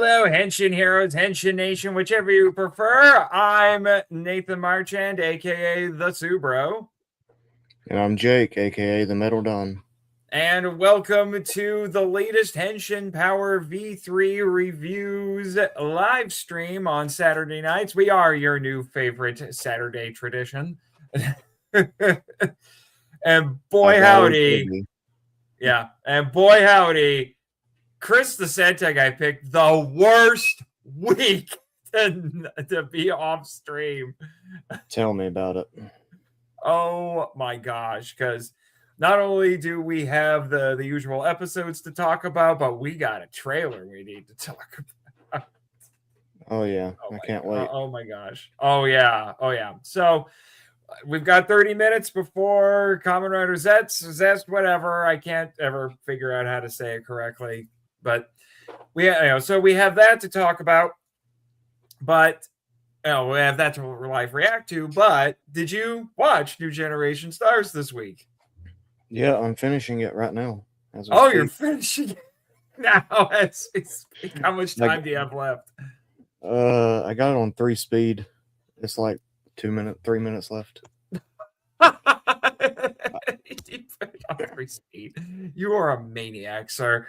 Hello, Henshin Heroes, Henshin Nation, whichever you prefer. I'm Nathan Marchand, aka the Subro. And I'm Jake, aka the Metal Don. And welcome to the latest Henshin Power V3 reviews live stream on Saturday nights. We are your new favorite Saturday tradition. And boy howdy. Yeah, and boy howdy. Chris the Santa guy picked the worst week to be off stream. Tell me about it. Oh my gosh, because not only do we have the usual episodes to talk about, but we got a trailer we need to talk about. Oh yeah, I can't wait. Oh my gosh. Oh yeah. So we've got 30 minutes before Kamen Rider ZEZTZ, whatever. I can't ever figure out how to say it correctly, but we have that to talk about. But we have that to live react to. But did you watch New Generation Stars this week? Yeah, I'm finishing it right now. You're finishing it now as we speak. How much time do you have left? I got it on 3 speed. It's like 3 minutes left. You are a maniac, sir.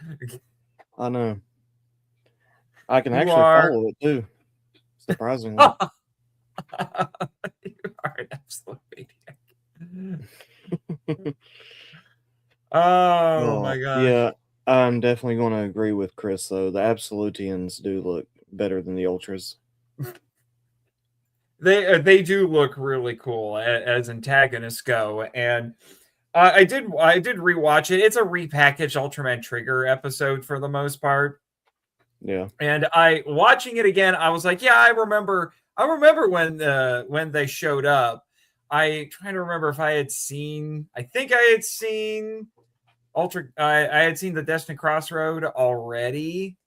I know. I can actually follow it too. Surprisingly. You are an absolute maniac. Oh my god. Yeah, I'm definitely going to agree with Chris though. The Absolutians do look better than the Ultras. They do look really cool as antagonists go, and I did rewatch it. It's a repackaged Ultraman Trigger episode for the most part. Yeah, and watching it again, I was like, yeah, I remember when they showed up. I trying to remember if I had seen. I think I had seen I had seen the Destiny Crossroad already,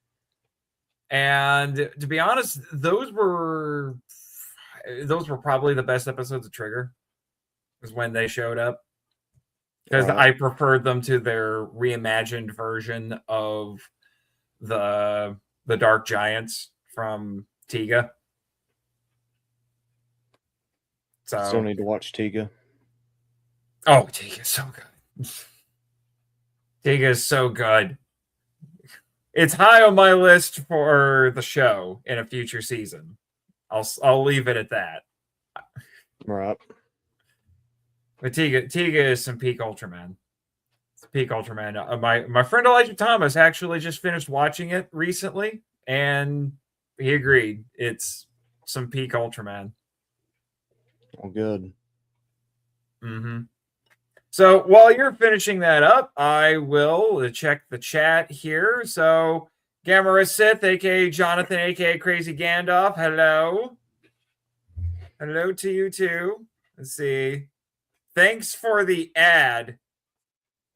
and to be honest, those were probably the best episodes of Trigger. Was when they showed up, because I preferred them to their reimagined version of the Dark Giants from Tiga. So still need to watch Tiga. Oh, Tiga's so good. Tiga is so good. It's high on my list for the show in a future season. I'll leave it at that. Right. But Tiga is some peak Ultraman. It's peak Ultraman. My friend Elijah Thomas actually just finished watching it recently, and he agreed. It's some peak Ultraman. Oh, good. Mm-hmm. So while you're finishing that up, I will check the chat here. So Gamera Sith, aka Jonathan, aka Crazy Gandalf, hello. Hello to you too. Let's see. Thanks for the ad.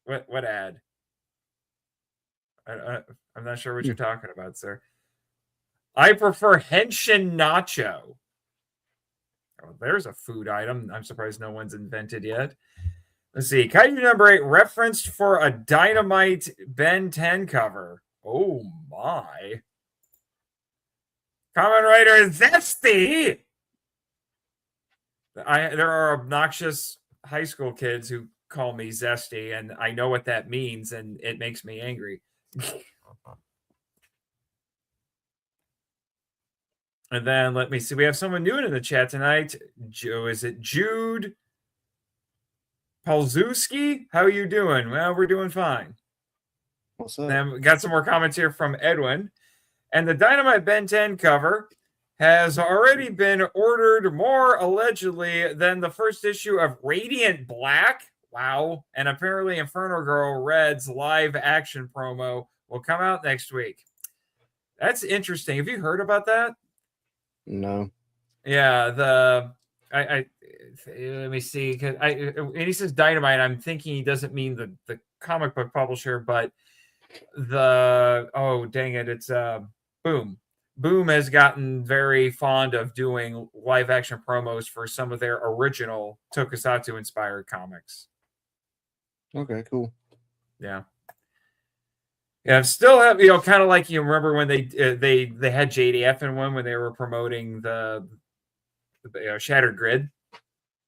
What ad? I'm not sure what you're talking about, sir. I prefer Henshin Nacho. Oh, there's a food item. I'm surprised no one's invented yet. Let's see. Kaiju number 8 referenced for a Dynamite Ben 10 cover. Oh my. Kamen Rider ZEZTZ. There are obnoxious high school kids who call me Zesty, and I know what that means, and it makes me angry. And then let me see. We have someone new in the chat tonight. Is it Jude Palzewski? How are you doing? Well, we're doing fine. What's up? Then we got some more comments here from Edwin. And the Dynamite Ben 10 cover has already been ordered more allegedly than the first issue of Radiant Black. Wow. And apparently Inferno Girl Red's live action promo will come out next week. That's interesting. Have you heard about that? No. Yeah, let me see, and he says Dynamite. I'm thinking he doesn't mean the comic book publisher, but dang it, it's Boom. Boom has gotten very fond of doing live action promos for some of their original Tokusatsu inspired comics. Okay, cool. Yeah. Yeah, still have kind of like you remember when they had JDF in one when they were promoting the Shattered Grid.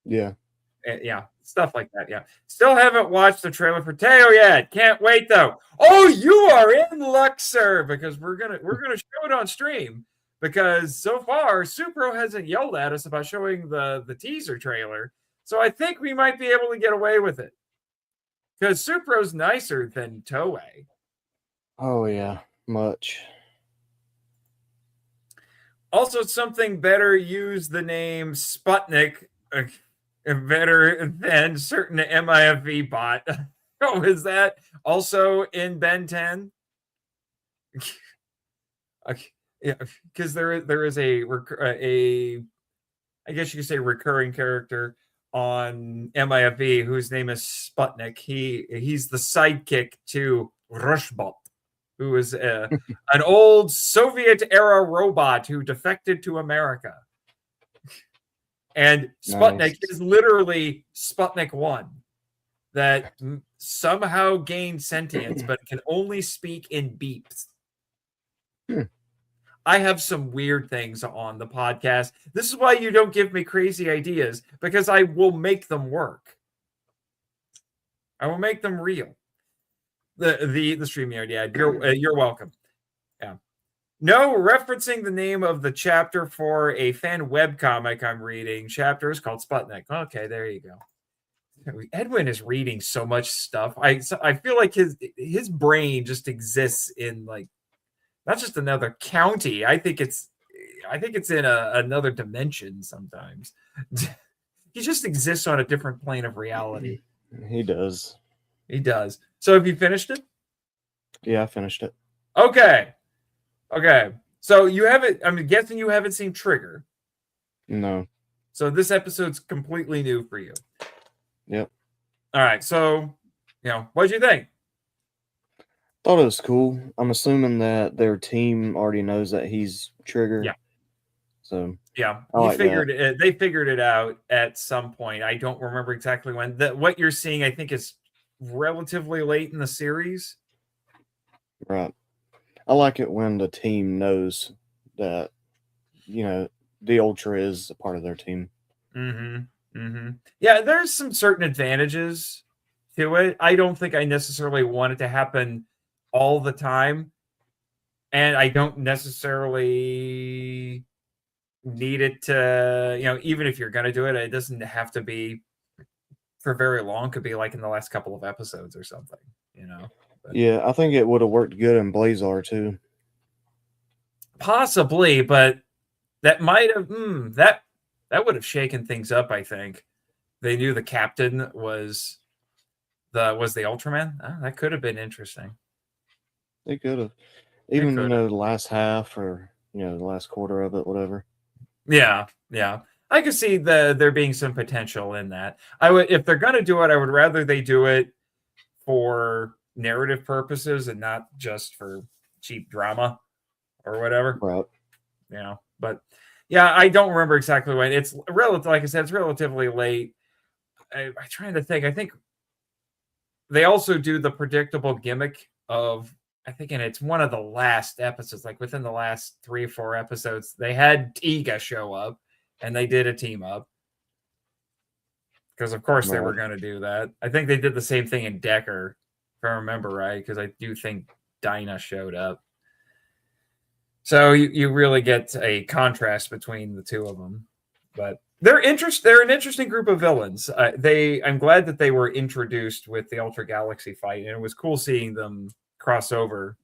Yeah. Yeah, stuff like that. Yeah, still haven't watched the trailer for Teo yet. Can't wait though. Oh, you are in luck, sir, because we're gonna show it on stream. Because so far, Supro hasn't yelled at us about showing the teaser trailer, so I think we might be able to get away with it. Because Supro's nicer than Toei. Oh yeah, much. Also, something better use the name Sputnik better than certain MIFV bot. Oh, is that also in Ben 10? Okay, yeah, because there is a I guess you could say recurring character on MIFV whose name is Sputnik. He's the sidekick to Rushbot, who is an old Soviet-era robot who defected to America. And Sputnik is literally Sputnik 1 that somehow gained sentience but can only speak in beeps. I have some weird things on the podcast. This is why you don't give me crazy ideas, because I will make them work. I will make them real. The StreamYard, yeah, you're welcome. Yeah. No, referencing the name of the chapter for a fan webcomic I'm reading. Chapter is called Sputnik. Okay, there you go. Edwin is reading so much stuff. I feel like his brain just exists in like not just another county. I think it's in another dimension sometimes. He just exists on a different plane of reality. He does. He does. So have you finished it? Yeah, I finished it. Okay. So you haven't, I'm guessing you haven't seen Trigger. No. So this episode's completely new for you. Yep. All right. So, what'd you think? Thought it was cool. I'm assuming that their team already knows that he's Trigger. Yeah. So yeah, they figured it out at some point. I don't remember exactly when. What you're seeing, I think, is relatively late in the series. Right. I like it when the team knows that, the Ultra is a part of their team. Yeah, there's some certain advantages to it. I don't think I necessarily want it to happen all the time. And I don't necessarily need it to, even if you're going to do it, it doesn't have to be for very long. It could be like in the last couple of episodes or something, But, yeah, I think it would have worked good in Blazar too. Possibly, but that might have that would have shaken things up. I think they knew the captain was the Ultraman. That could have been interesting. They could have, even the last half or the last quarter of it, whatever. Yeah. I could see there being some potential in that. I would, if they're gonna do it, I would rather they do it for narrative purposes and not just for cheap drama or whatever. Right. But yeah, I don't remember exactly when. It's like I said, it's relatively late. I'm trying to think. I think they also do the predictable gimmick of, I think, and it's one of the last episodes, like within the last 3 or 4 episodes, they had Tiga show up and they did a team up. Because of course they were going to do that. I think they did the same thing in Decker, if I remember right, because I do think Dinah showed up. So you really get a contrast between the two of them. But they're an interesting group of villains. I'm glad that they were introduced with the Ultra Galaxy fight, and it was cool seeing them cross over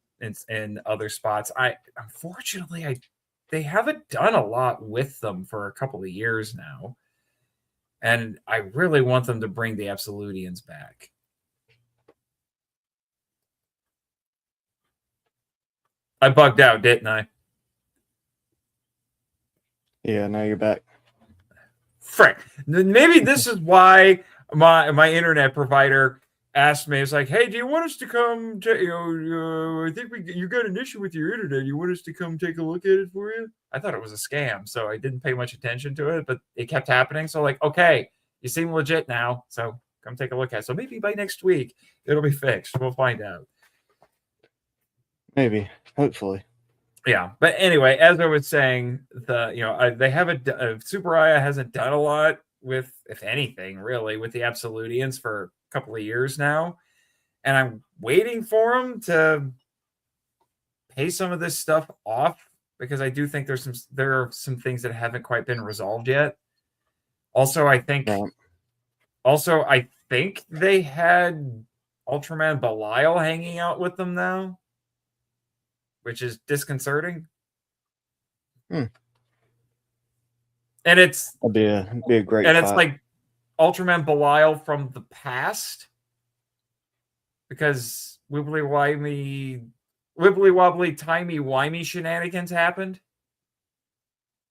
in other spots. Unfortunately, they haven't done a lot with them for a couple of years now. And I really want them to bring the Absolutians back. I bugged out, didn't I? Yeah, now you're back. Frick. Maybe this is why my internet provider asked me. It's like, hey, do you want us to come? I think you got an issue with your internet. You want us to come take a look at it for you? I thought it was a scam, so I didn't pay much attention to it, but it kept happening. So like, okay, you seem legit now, so come take a look at it. So maybe by next week it'll be fixed. We'll find out. Maybe. Hopefully. Yeah, but anyway, as I was saying, they haven't Super Aya hasn't done a lot with, if anything, really, with the Absolutians for a couple of years now, and I'm waiting for them to pay some of this stuff off because I do think there are some things that haven't quite been resolved yet. Also, I think Right. they had Ultraman Belial hanging out with them now, which is disconcerting. Hmm. And it's That'd be a great it's fight. like Ultraman Belial from the past, because wibbly wobbly timey wimey shenanigans happened.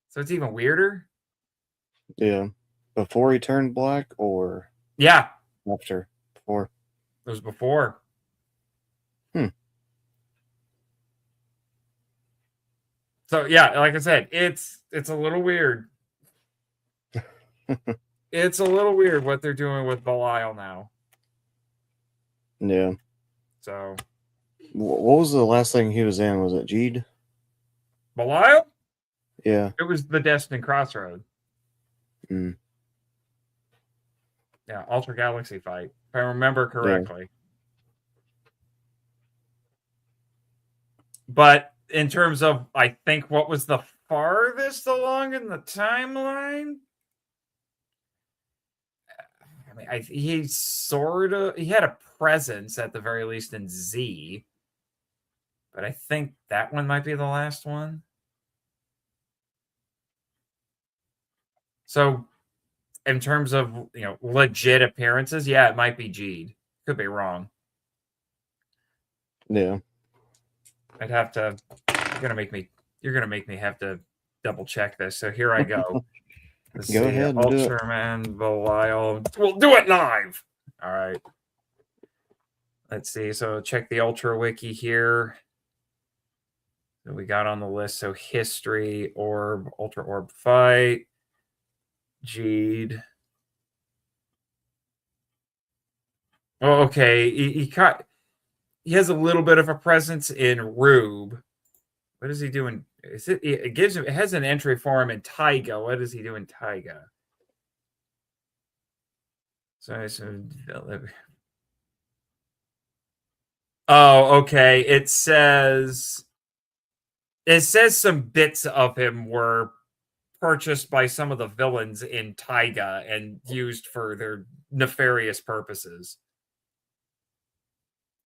So it's even weirder. Yeah. Before he turned black or Yeah, after? Before. it was before. Hmm. So yeah, like I said, it's a little weird. It's a little weird what they're doing with Belial now. Yeah. So What was the last thing he was in? Was it Jeed? Belial? Yeah. It was the Destined Crossroad. Mm. Yeah, Ultra Galaxy fight, if I remember correctly. But in terms of, I think, what was the farthest along in the timeline? I mean, he had a presence at the very least in Z, but I think that one might be the last one. So, in terms of legit appearances, yeah, it might be Jeed. Could be wrong. Yeah. I'd have to. You're gonna make me have to double check this. So here I go. Let's Go see, ahead and do it. Ultraman Belial. We'll do it live. All right. Let's see. So check the Ultra Wiki here. So we got on the list. So history, orb, Ultra Orb fight, Jeed. Oh, okay. He has a little bit of a presence in Rube. What is he doing? It has an entry for him in Taiga. What does he do in Taiga? Oh, okay. It says some bits of him were purchased by some of the villains in Taiga and used for their nefarious purposes.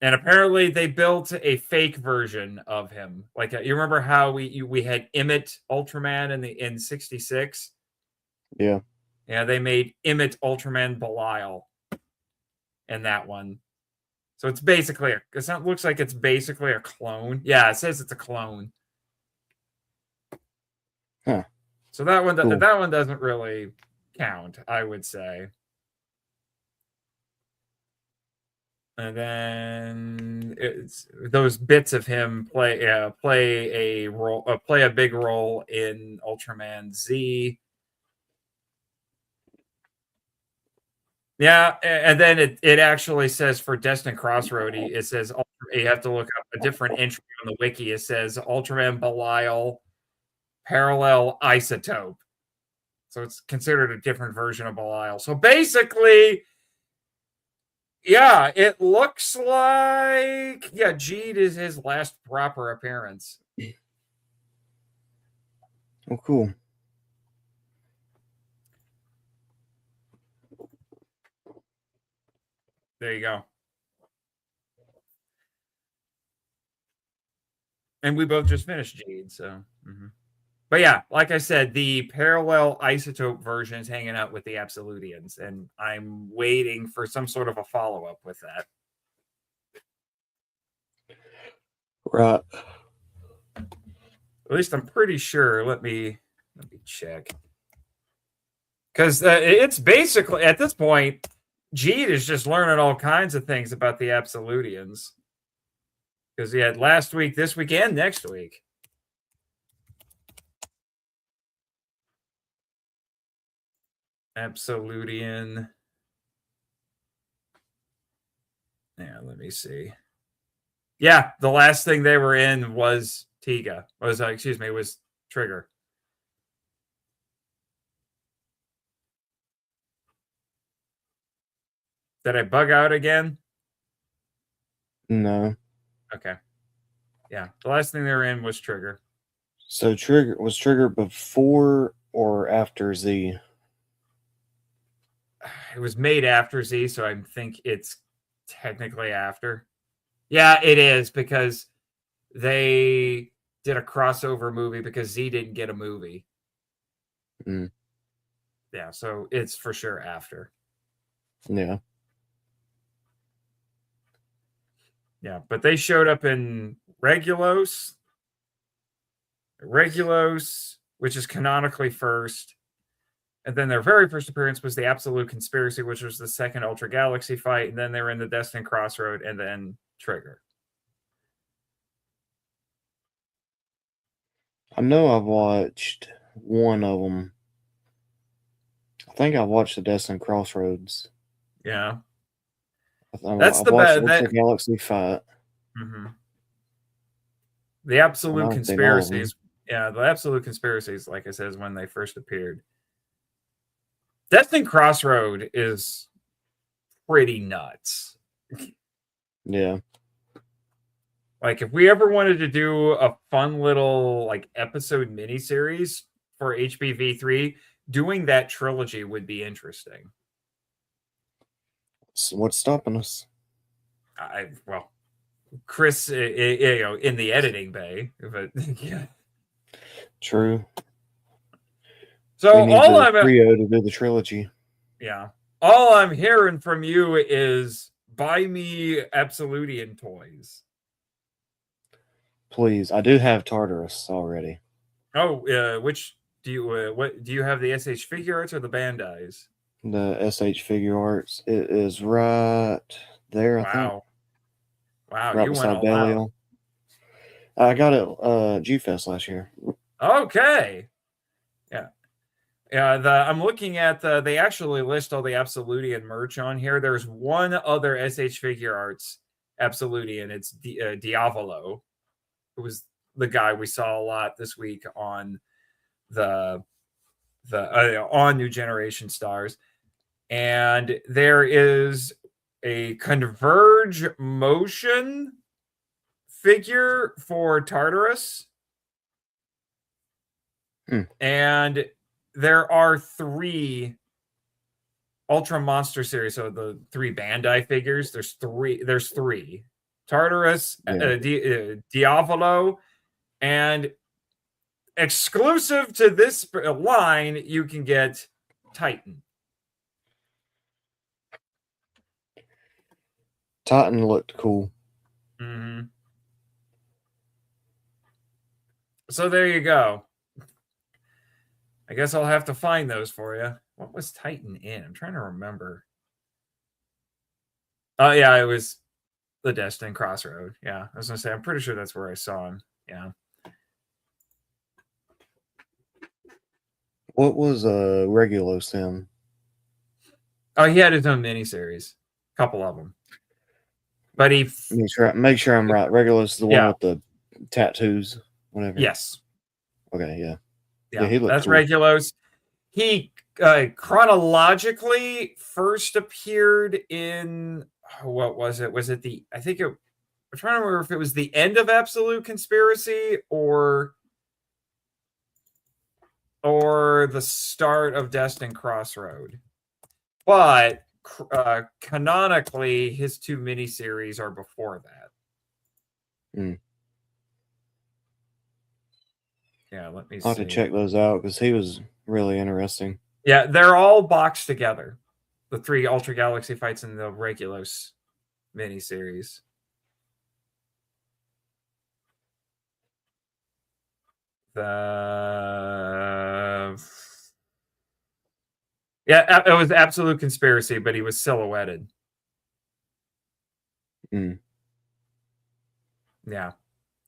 And apparently they built a fake version of him. Like, you remember how we had Emmett Ultraman in 66? Yeah. Yeah, they made Emmett Ultraman Belial in that one. So it looks like it's basically a clone. Yeah, it says it's a clone. Huh. So that one Cool. doesn't really count, I would say. And then those bits of him play a big role in Ultraman Z. Yeah, and then it actually says for Destined Crossroad, it says you have to look up a different entry on the wiki. It says Ultraman Belial parallel isotope. So it's considered a different version of Belial. So basically, yeah, it looks like Jeed is his last proper appearance. Oh, cool. There you go. And we both just finished Jeed, so. But yeah, like I said, the parallel isotope version is hanging out with the Absolutians, and I'm waiting for some sort of a follow-up with that. Right. At least I'm pretty sure. Let me check. Because it's basically, at this point, Jeed is just learning all kinds of things about the Absolutians. Because he had last week, this week, and next week. Absolutian. Yeah, let me see. Yeah, the last thing they were in was Tiga. Was Trigger. Did I bug out again? No. Okay. Yeah, the last thing they were in was Trigger. So Trigger before or after Z? It was made after Z, so I think it's technically after. Yeah, it is, because they did a crossover movie because Z didn't get a movie. Mm. Yeah, so it's for sure after. Yeah. Yeah, but they showed up in Regulos, which is canonically first. And then their very first appearance was the Absolute Conspiracy, which was the second Ultra Galaxy fight. And then they were in the Destined Crossroad and then Trigger. I know I've watched one of them. I think I watched the Destined Crossroads. Yeah. I watched Ultra Galaxy fight. Mm-hmm. The Absolute Conspiracies. Yeah, the Absolute Conspiracies, like I said, is when they first appeared. Destined Crossroad is pretty nuts. Yeah. Like, if we ever wanted to do a fun little like episode miniseries for HPV3, doing that trilogy would be interesting. So what's stopping us? Well, Chris, in the editing bay, but yeah. True. So we need the trio to do the trilogy. Yeah. All I'm hearing from you is buy me Absolutian toys. Please, I do have Tartarus already. Oh, which do you? What do you have? The SH figure arts or the Bandai's? The SH figure arts. It is right there. I think. Wow, right you beside went all out. I got it G-Fest last year. Okay. Yeah. Yeah, I'm looking at they actually list all the Absolutian merch on here. There's one other SH figure arts Absolutian. It's Diavolo, who was the guy we saw a lot this week on the on New Generation Stars. And there is a Converge Motion figure for Tartarus. And there are 3 Ultra Monster series. So the 3 Bandai figures. There's three. Tartarus, Diavolo, and exclusive to this line, you can get Titan. Titan looked cool. Mm-hmm. So there you go. I guess I'll have to find those for you. What was Titan in? I'm trying to remember. Oh, yeah, it was the Destined Crossroad. Yeah, I was going to say, I'm pretty sure that's where I saw him. Yeah. What was Regulos in? Oh, he had his own miniseries. A couple of them. But he... Make sure I'm right. Regulus is the one with the tattoos, whatever. Yes. Okay, yeah. Yeah, he looked that's cool. Regulos. He chronologically first appeared in... what was it? Was it the... I'm trying to remember if it was the end of Absolute Conspiracy or the start of Destined Crossroad. But canonically, his 2 miniseries are before that. Yeah, let me see. I'll have to check those out because he was really interesting. Yeah, they're all boxed together. The 3 Ultra Galaxy fights in the Regulos miniseries. Yeah, it was Absolute Conspiracy, but he was silhouetted. Yeah.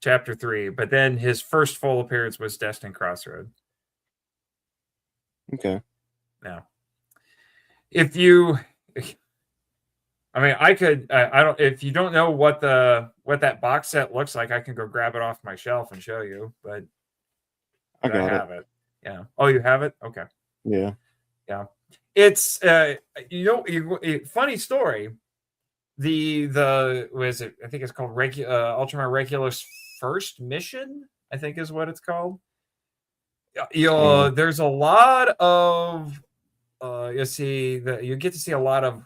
Chapter 3. But then his first full appearance was Destined Crossroad. Okay. Now, if you I mean, I could. I don't. If you don't know what that box set looks like, I can go grab it off my shelf and show you. But I I got it. have it. Yeah. Oh, you have it? Okay. Yeah. Yeah. It's funny story. The was it? I think it's called Ultraman Regulus First Mission. I think is what it's called. There's a lot of you get to see a lot of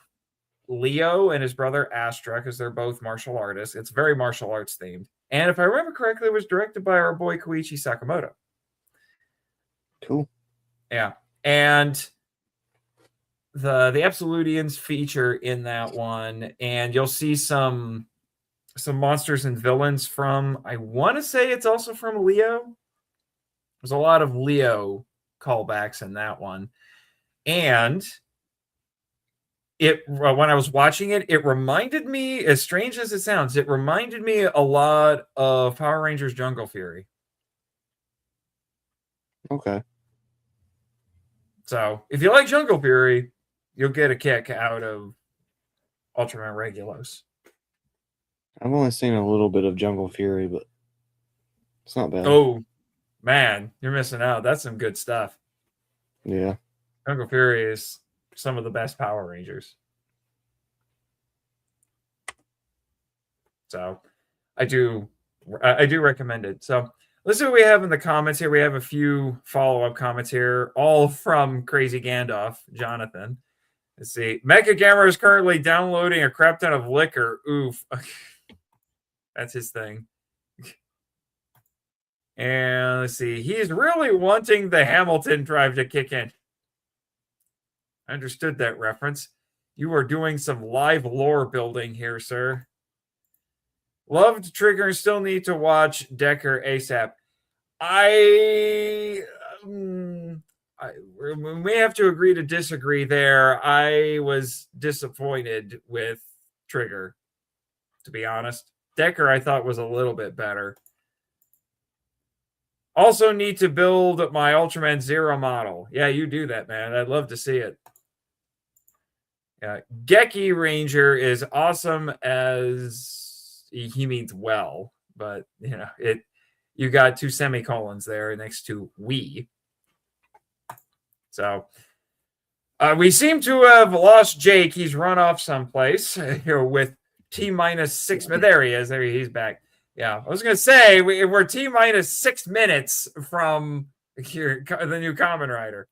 Leo and his brother Astra because they're both martial artists. It's very martial arts themed, and if I remember correctly, it was directed by our boy Koichi Sakamoto. Cool. Yeah, and the Absolutians feature in that one, and you'll see some monsters and villains from. I want to say it's also from Leo. There's a lot of Leo callbacks in that one, and when I was watching it, it reminded me, as strange as it sounds, it reminded me a lot of Power Rangers Jungle Fury. Okay. So if you like Jungle Fury, you'll get a kick out of Ultraman Regulus. I've only seen a little bit of Jungle Fury, but it's not bad. Oh, man, you're missing out. That's some good stuff. Yeah. Jungle Fury is some of the best Power Rangers. So I do recommend it. So let's see what we have in the comments here. We have a few follow-up comments here, all from Crazy Gandalf, Jonathan. Let's see. Mecha Gamer is currently downloading a crap ton of liquor. Oof. That's his thing. And let's see. He's really wanting the Hamilton drive to kick in. I understood that reference. You are doing some live lore building here, sir. Loved Trigger and still need to watch Decker ASAP. We have to agree to disagree there. I was disappointed with Trigger, to be honest. Decker, I thought, was a little bit better. Also need to build my Ultraman Zero model. Yeah, you do that, man. I'd love to see it. Geki Ranger is awesome as he means well, but you got two semicolons there next to we. So we seem to have lost Jake. He's run off someplace with T-6. There he is. There he's back. Yeah, I was gonna say we're T-6 minutes from the new Kamen Rider.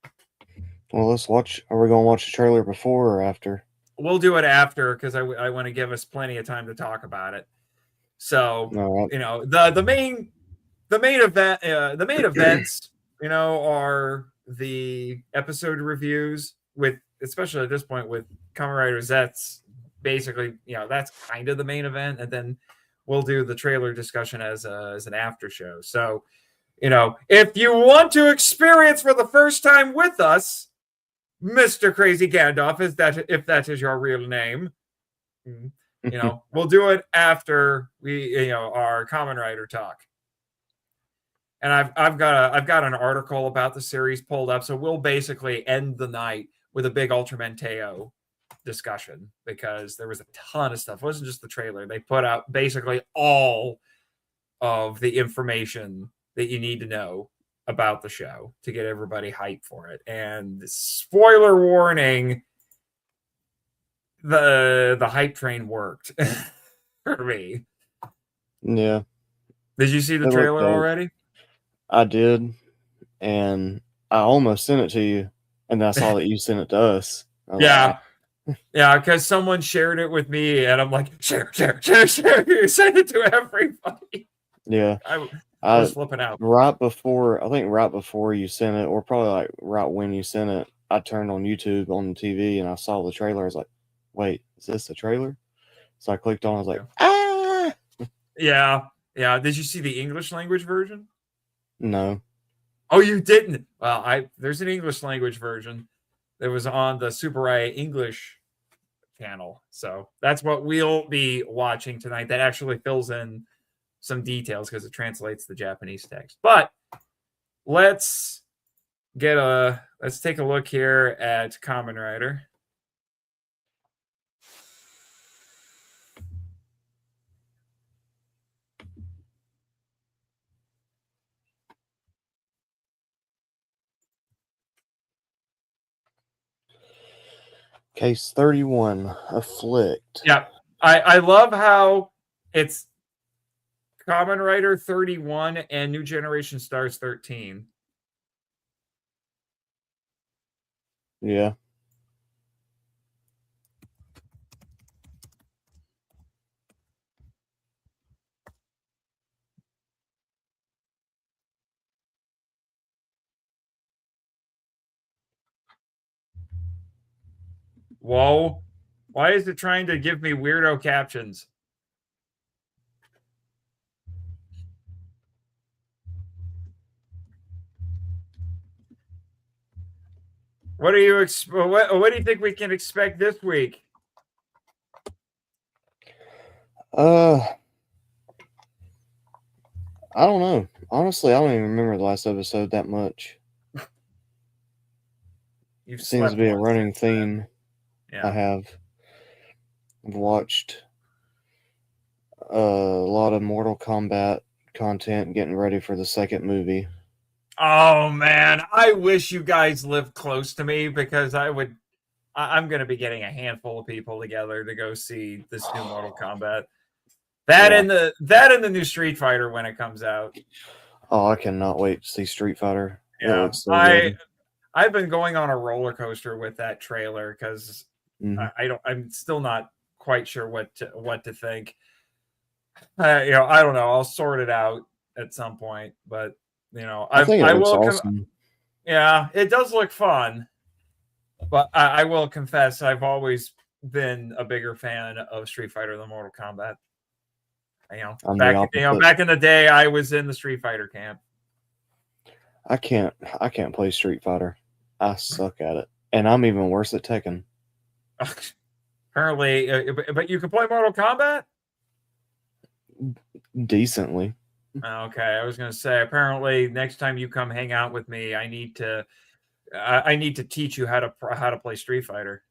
Well, let's watch. Are we gonna watch the trailer before or after? We'll do it after because I want to give us plenty of time to talk about it. So right. the main events are the episode reviews with, especially at this point with Kamen Rider ZEZTZ. Basically, that's kind of the main event, and then we'll do the trailer discussion as an after show. So, if you want to experience for the first time with us, Mr. Crazy Gandalf, if that is your real name, we'll do it after we our Kamen Rider talk. And I've got an article about the series pulled up, so we'll basically end the night with a big Ultraman Teo discussion because there was a ton of stuff. It wasn't just the trailer. They put out basically all of the information that you need to know about the show to get everybody hyped for it. And spoiler warning, the hype train worked for me. Yeah. Did you see the trailer already? I did, and I almost sent it to you, and I saw that you sent it to us. Yeah. Yeah, because someone shared it with me, and I'm like, share. You send it to everybody. Yeah. I was flipping out. Right before you sent it, or probably like right when you sent it, I turned on YouTube on the TV, and I saw the trailer. I was like, wait, is this the trailer? So I clicked on it. I was like, ah! Yeah. Did you see the English language version? No. Oh, you didn't? Well, there's an English language version that was on the Super I English channel. So that's what we'll be watching tonight. That actually fills in some details because it translates the Japanese text. But let's take a look here at Kamen Rider. Case 31, Afflict. Yeah, I love how it's Kamen Rider 31 and New Generation Stars 13. Yeah. Whoa. Why is it trying to give me weirdo captions? What do you what do you think we can expect this week? I don't know. Honestly, I don't even remember the last episode that much. You've Seems to be a running theme. Yeah. I have. I've watched a lot of Mortal Kombat content getting ready for the second movie. Oh man, I wish you guys lived close to me because I'm going to be getting a handful of people together to go see this new Mortal Kombat. That and the new Street Fighter when it comes out. Oh, I cannot wait to see Street Fighter. Yeah, it looks so good. I've been going on a roller coaster with that trailer because I'm still not quite sure what to think. I don't know. I'll sort it out at some point, but I think it looks awesome. Yeah, it does look fun, but I will confess I've always been a bigger fan of Street Fighter than Mortal Kombat. Back in the day, I was in the Street Fighter camp. I can't play Street Fighter. I suck at it, and I'm even worse at Tekken. Apparently, but you can play Mortal Kombat decently. Okay, I was gonna say. Apparently, next time you come hang out with me, I need to teach you how to play Street Fighter.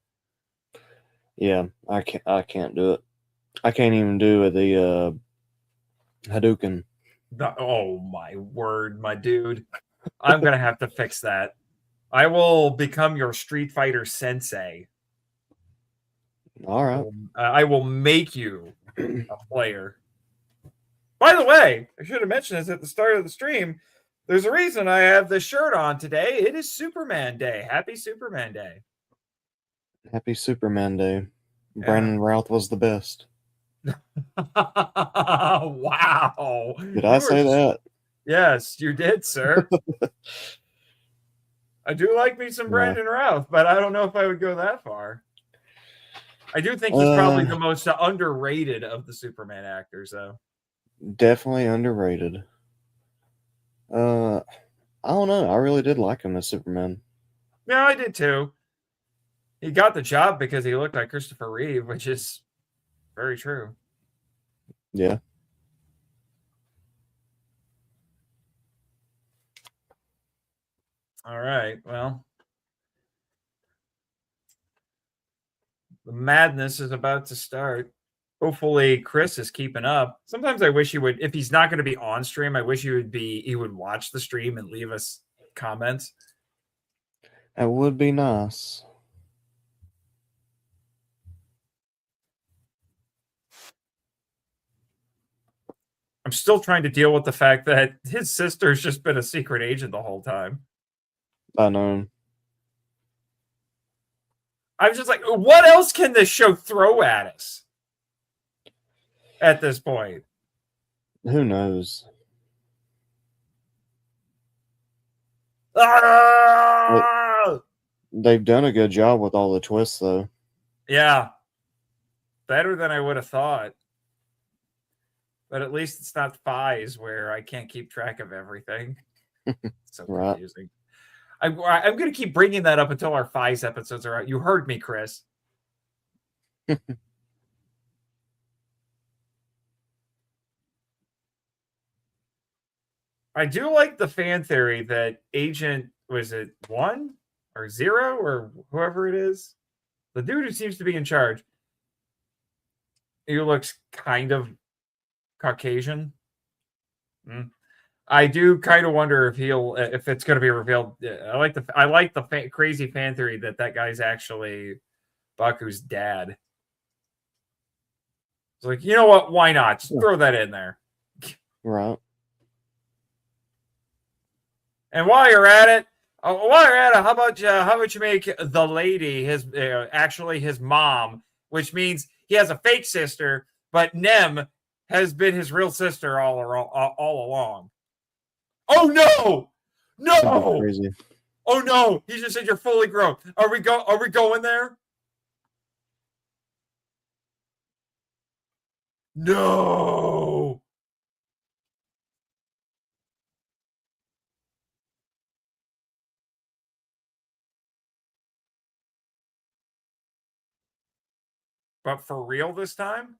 Yeah, I can't do it. I can't even do the Hadouken. Oh my word, my dude! I'm gonna have to fix that. I will become your Street Fighter sensei. All right. I will make you a player. By the way, I should have mentioned this at the start of the stream. There's a reason I have this shirt on today. It is Superman Day. Happy Superman Day. Happy Superman Day. Yeah. Brandon Routh was the best. Wow. Did I say that? Yes, you did, sir. I do like me some Brandon Routh, but I don't know if I would go that far. I do think he's probably the most underrated of the Superman actors, though. Definitely underrated. I don't know. I really did like him as Superman. Yeah, I did too. He got the job because he looked like Christopher Reeve, which is very true. Yeah. All right. Well, the madness is about to start. Hopefully Chris is keeping up. Sometimes I wish he would, if he's not going to be on stream, I wish he would watch the stream and leave us comments. That would be nice. I'm still trying to deal with the fact that his sister's just been a secret agent the whole time. I know. I'm just like, what else can this show throw at us at this point? Who knows? They've done a good job with all the twists, though. Yeah. Better than I would have thought. But at least it's not Fies where I can't keep track of everything. So confusing. I'm going to keep bringing that up until our Fies episodes are out. You heard me, Chris. I do like the fan theory that Agent, was it 1 or 0 or whoever it is? The dude who seems to be in charge. He looks kind of Caucasian. I do kind of wonder if it's going to be revealed. I like the crazy fan theory that guy's actually Baku's dad. It's like, you know what? Why not? Just throw that in there. Right. And while you're at it, how about you make the lady his actually his mom, which means he has a fake sister, but Nem has been his real sister all along. Oh no! No! Crazy. Oh no! He just said you're fully grown. Are we going there? No! But for real this time?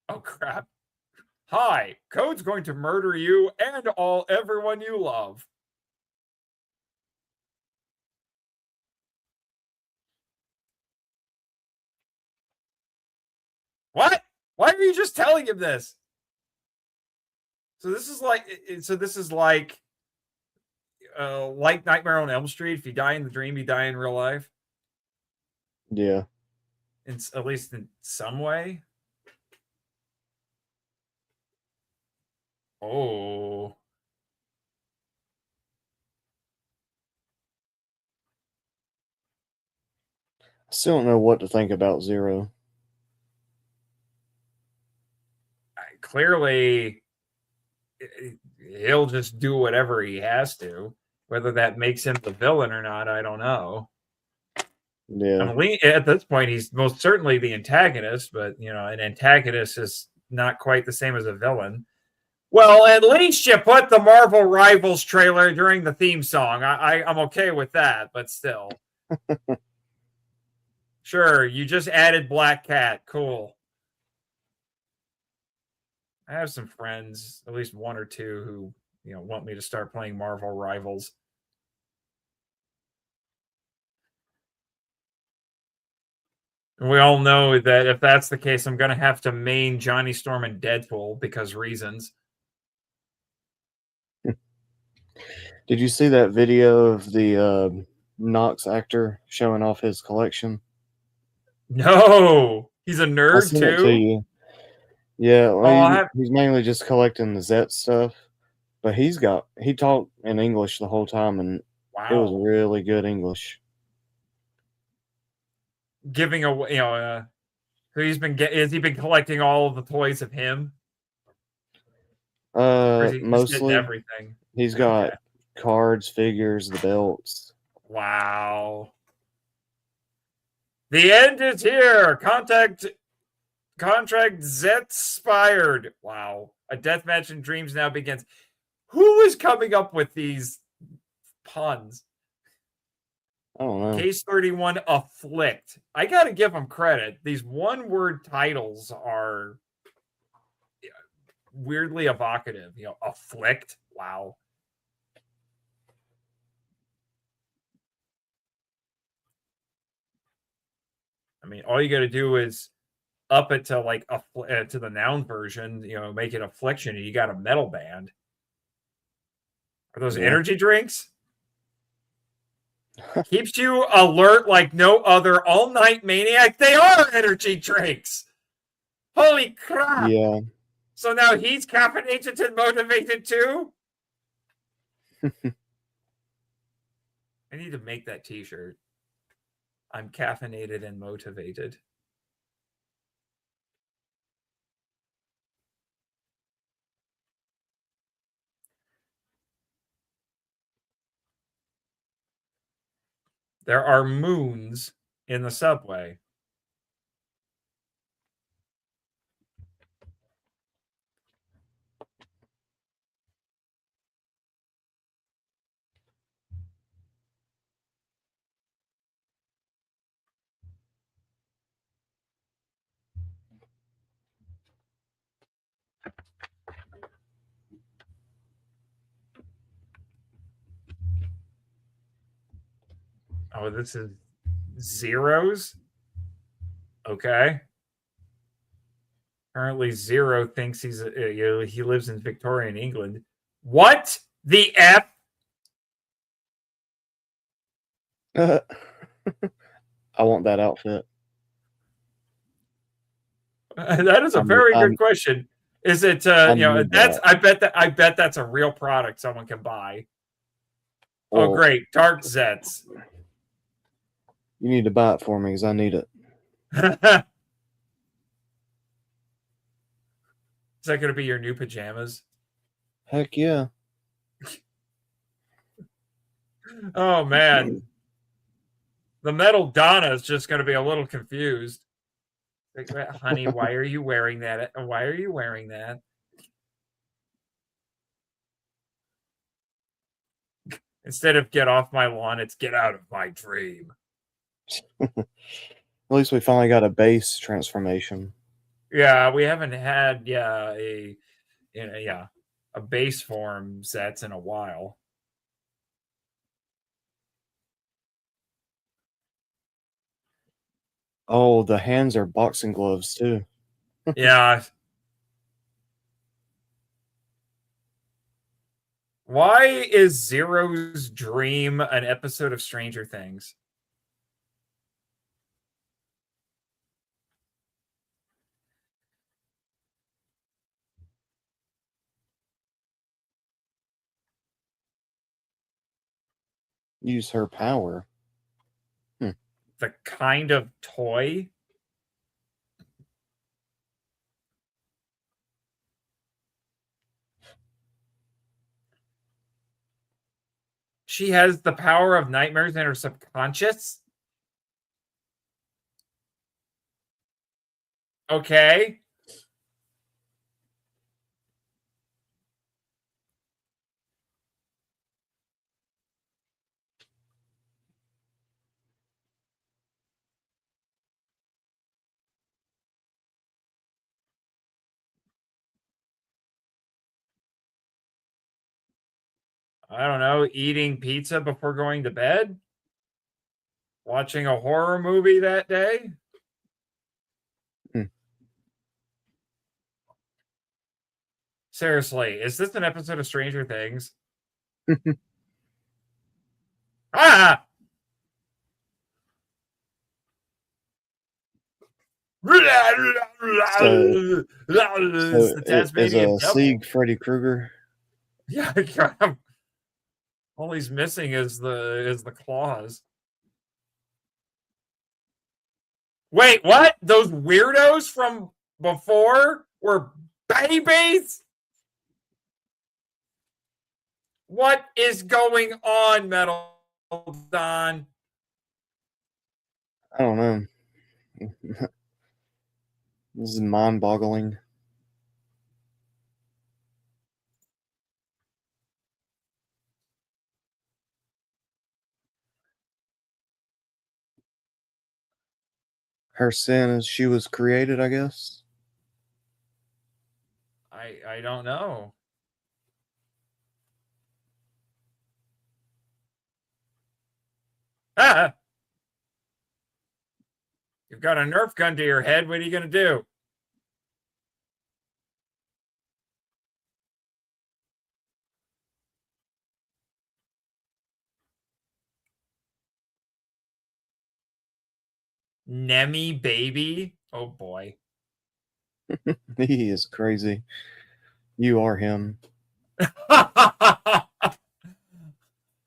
Oh crap. Hi, Code's going to murder you and everyone you love. What? Why are you just telling him this? So this is like Nightmare on Elm Street. If you die in the dream, you die in real life. Yeah. At least in some way. Oh. I still don't know what to think about Zero. Clearly, he'll just do whatever he has to. Whether that makes him the villain or not, I don't know. Yeah. I mean, at this point, he's most certainly the antagonist, but an antagonist is not quite the same as a villain. Well, at least you put the Marvel Rivals trailer during the theme song. I'm okay with that, but still. Sure, you just added Black Cat. Cool. I have some friends, at least one or two, who want me to start playing Marvel Rivals. And we all know that if that's the case, I'm going to have to main Johnny Storm and Deadpool because reasons. Did you see that video of the Knox actor showing off his collection? No, he's a I nerd sent it to too. you. Yeah, Oh, well, he's mainly just collecting the ZEZTZ stuff, but he talked in English the whole time, and it was wow, really good English. giving away, who has he been collecting all of the toys of him? Or is he just getting Mostly everything? he's got cards, figures, the belts. Wow. The end is here. Contract ZETZ expired. Wow. A death match in dreams now begins. Who is coming up with these puns? I don't know. Case 31 afflict. I got to give them credit. These one-word titles are weirdly evocative. Afflict. Wow. I mean, all you got to do is up it to like to the noun version, make it affliction, and you got a metal band. Are those energy drinks? Keeps you alert like no other all-night maniac. They are energy drinks. Holy crap. Yeah. So now he's caffeinated and motivated too? I need to make that t-shirt. I'm caffeinated and motivated. There are moons in the subway. Oh, this is zeros? Okay. Apparently, Zero thinks he lives in Victorian England. What the F? I want that outfit. That is a very good question. Is it that's I bet that's a real product someone can buy. Oh great, Dark ZEZTZ. You need to buy it for me because I need it. Is that going to be your new pajamas? Heck yeah. Oh man. The metal Donna is just going to be a little confused. Like, honey, why are you wearing that? Why are you wearing that? Instead of get off my lawn, it's get out of my dream. At least we finally got a base transformation. Yeah, we haven't had a base form ZEZTZ in a while. Oh, the hands are boxing gloves too. Yeah. Why is Zero's dream an episode of Stranger Things? Use her power. The kind of toy? She has the power of nightmares in her subconscious? Okay. I don't know, eating pizza before going to bed? Watching a horror movie that day? Seriously, is this an episode of Stranger Things? Ah! So the Tasmanian is devil. Sieg Freddy Krueger? Yeah, all he's missing is the claws. Wait, what? Those weirdos from before were babies? What is going on, Metal Don? I don't know. This is mind-boggling. Her sin is she was created, I guess. I don't know. Ah! You've got a Nerf gun to your head. What are you going to do? Nemi baby? Oh boy. He is crazy. You are him.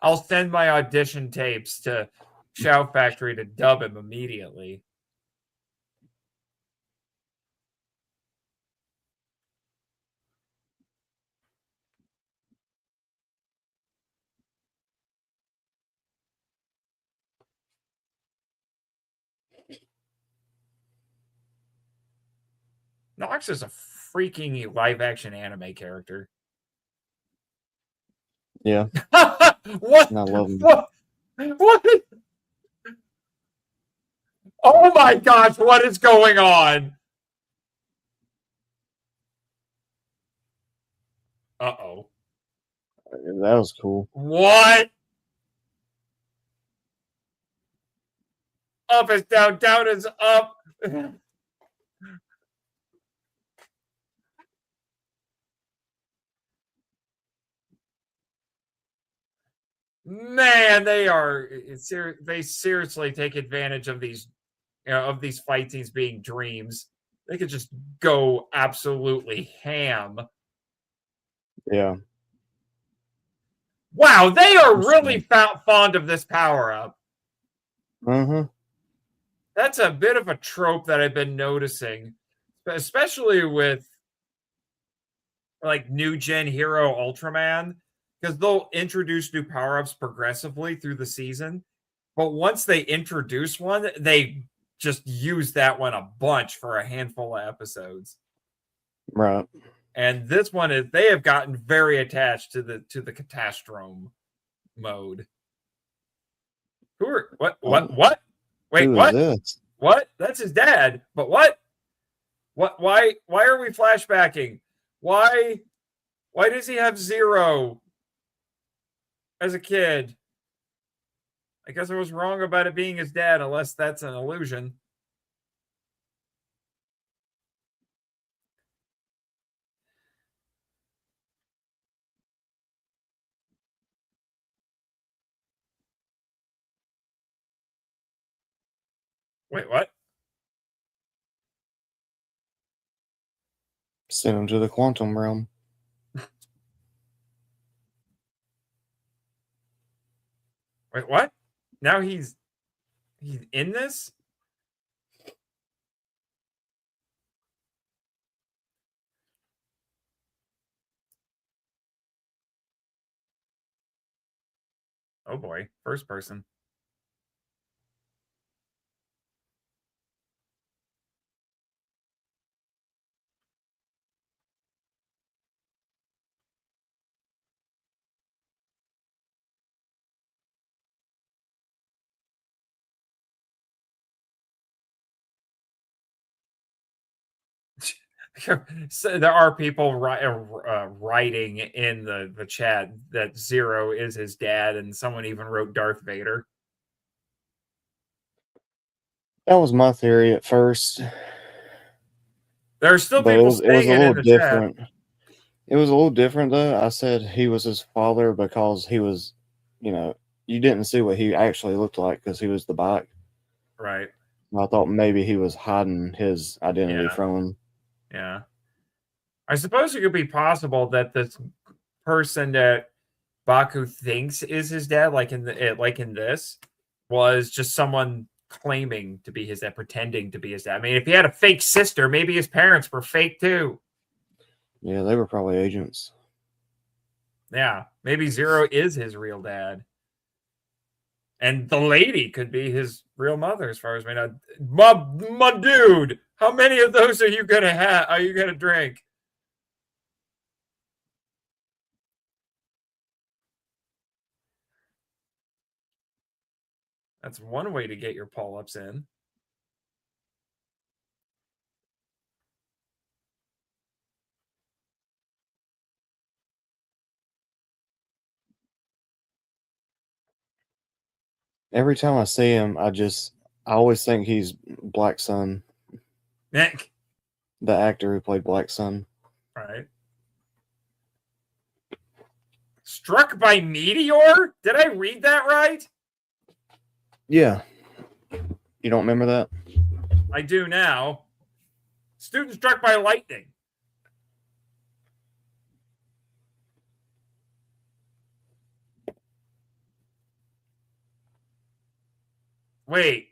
I'll send my audition tapes to Shout Factory to dub him immediately. Nox is a freaking live-action anime character. Yeah. What? And I love him. What? Oh my gosh, what is going on? Uh-oh. That was cool. What? Up is down, down is up. Man, they seriously take advantage of these, of these fight scenes being dreams. They could just go absolutely ham. Yeah. Wow, they are really fond of this power up. Mm-hmm. That's a bit of a trope that I've been noticing, especially with like new gen hero Ultraman, because they'll introduce new power ups progressively through the season. But once they introduce one, they just use that one a bunch for a handful of episodes. Right. And this one is they have gotten very attached to the Catastrome mode. Who are what? Wait, Who what? is this? What? That's his dad. But what? What? Why are we flashbacking? Why does he have Zero as a kid? I guess I was wrong about it being his dad, unless that's an illusion. Wait, what? Send him to the quantum realm. Wait, what? Now he's in this? Oh boy, first person. So there are people writing in the chat that Zero is his dad, and someone even wrote Darth Vader. That was my theory at first. There are still But people it was saying a it in little the different. chat. It was a little different though. I said he was his father because he was, you didn't see what he actually looked like because he was the bike. Right. I thought maybe he was hiding his identity Yeah. from him. Yeah. I suppose it could be possible that this person that Baku thinks is his dad, like in this, was just someone claiming to be his dad, pretending to be his dad. I mean, if he had a fake sister, maybe his parents were fake too. Yeah, they were probably agents. Yeah, maybe Zero is his real dad. And the lady could be his real mother, as far as we know. My dude, how many of those are you gonna have? Are you gonna drink? That's one way to get your pull-ups in. Every time I see him, I always think he's Black Sun, Nick. the actor who played Black Sun. Right. Struck by meteor? Did I read that right? Yeah. You don't remember that? I do now. Student struck by lightning. Wait,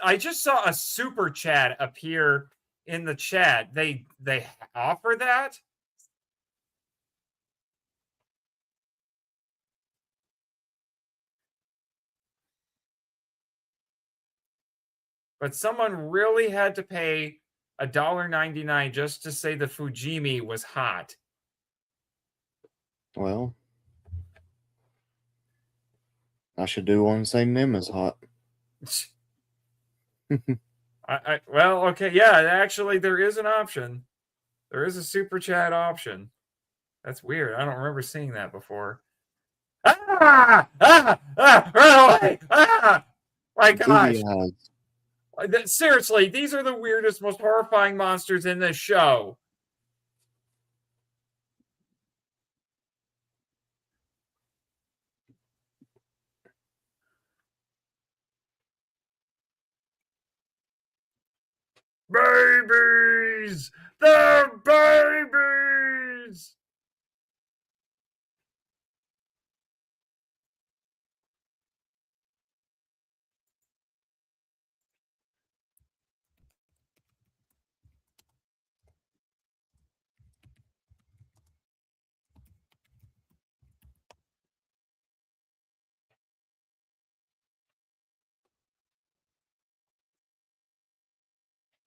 I just saw a super chat appear in the chat. They offer that? But someone really had to pay $1.99 just to say the Fujimi was hot. Well, I should do one saying them is hot. Well, okay, yeah, actually there is an option. There is a super chat option. That's weird. I don't remember seeing that before. Ah! Ah! Ah! Run away! Ah! My gosh. Seriously, these are the weirdest, most horrifying monsters in this show. Babies! They're babies!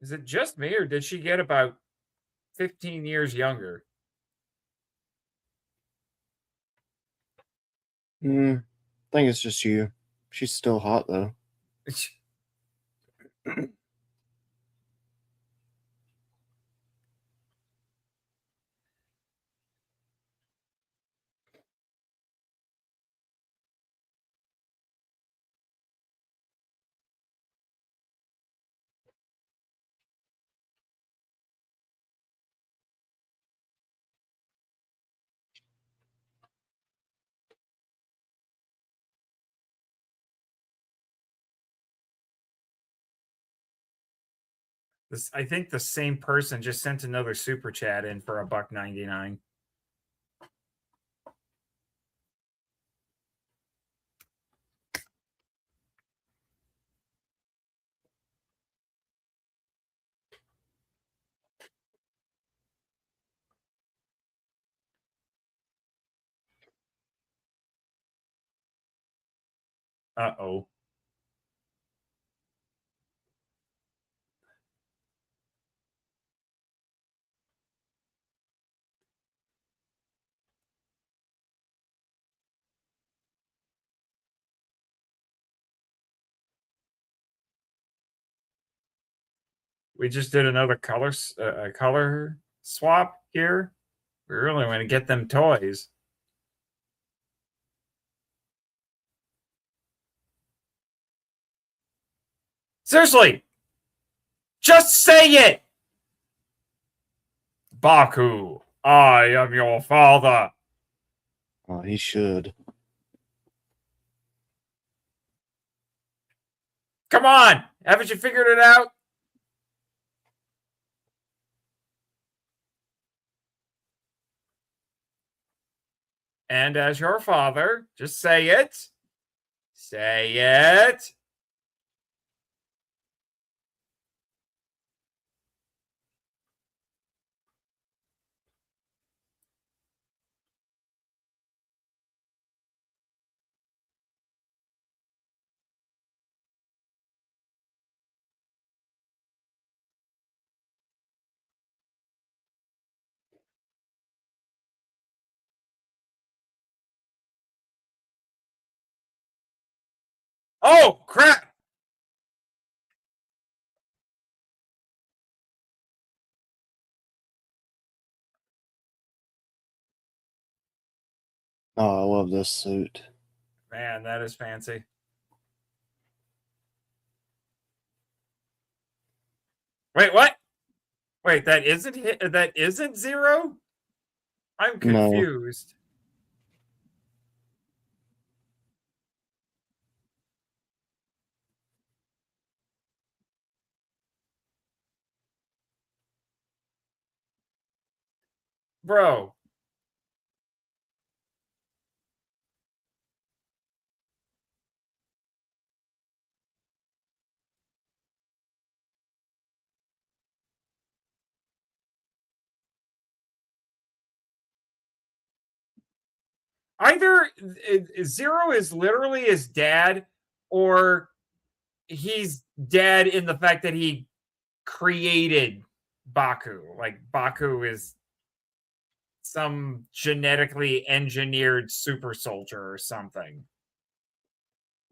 Is it just me, or did she get about 15 years younger? I think it's just you. She's still hot though. I think the same person just sent another super chat in for $1.99. Uh-oh. We just did another color swap here. We really want to get them toys. Seriously, just say it. Baku, I am your father. Oh, he should. Come on, haven't you figured it out? And as your father, just say it. Say it. Oh, crap. Oh, I love this suit. Man, that is fancy. Wait, what? Wait, that isn't Zero? I'm No, confused. Bro. Either Zero is literally his dad, or he's dead in the fact that he created Baku. Like Baku is some genetically engineered super soldier or something.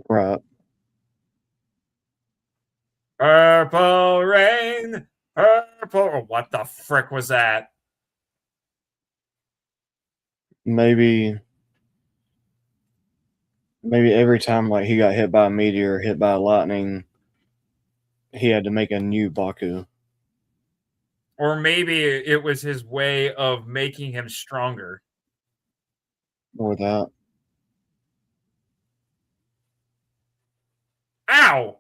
right. Purple rain, purple. What the frick was that? Maybe every time like he got hit by a meteor, hit by lightning, he had to make a new Baku. Or maybe it was his way of making him stronger. Or that. Ow!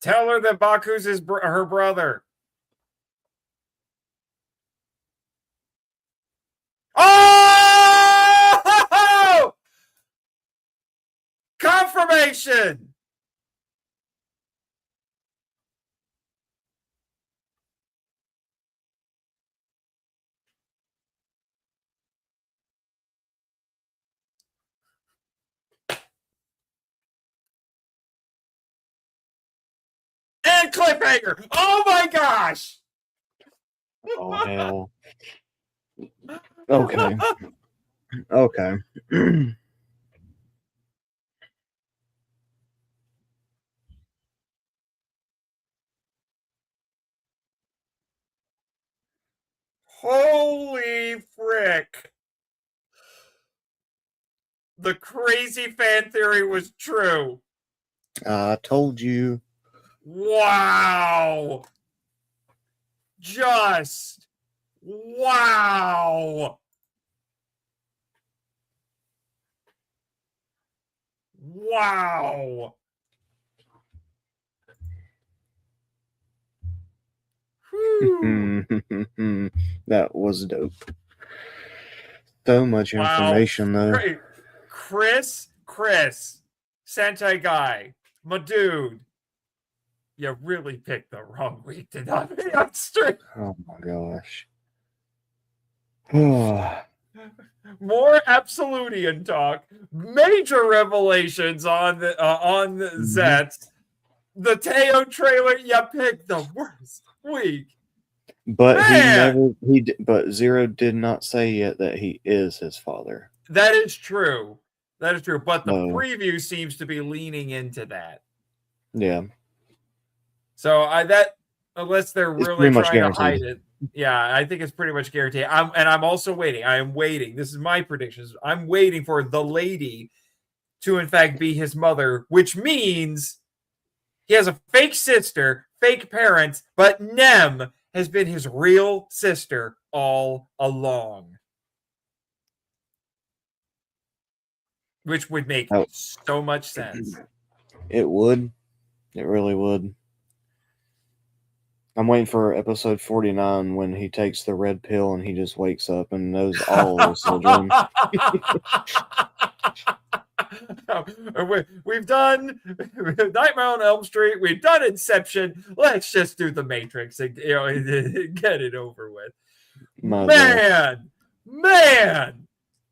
Tell her that Baku's her brother. Oh! Confirmation! And cliffhanger! Oh my gosh! Oh, hell. Okay. Okay. Holy frick. The crazy fan theory was true. I told you. Wow. Just wow. Wow. That was dope. So much information, though. Chris, Sentai guy, my dude. You really picked the wrong week to not be on stream. Oh my gosh. More Absolutian talk. Major revelations on the ZEZTZ. The Teo trailer. You picked the worst week. But but Zero did not say yet that he is his father. That is true. But the preview seems to be leaning into that. Yeah. So unless they're really trying to hide it, yeah, I think it's pretty much guaranteed. I'm also waiting. I am waiting. This is my predictions. I'm waiting for the lady to in fact be his mother, which means he has a fake sister, fake parents, but Nem has been his real sister all along. Which would make so much sense. It would. It really would. I'm waiting for episode 49 when he takes the red pill and he just wakes up and knows all of his children. We've done Nightmare on Elm Street. We've done Inception. Let's just do The Matrix and get it over with. Man,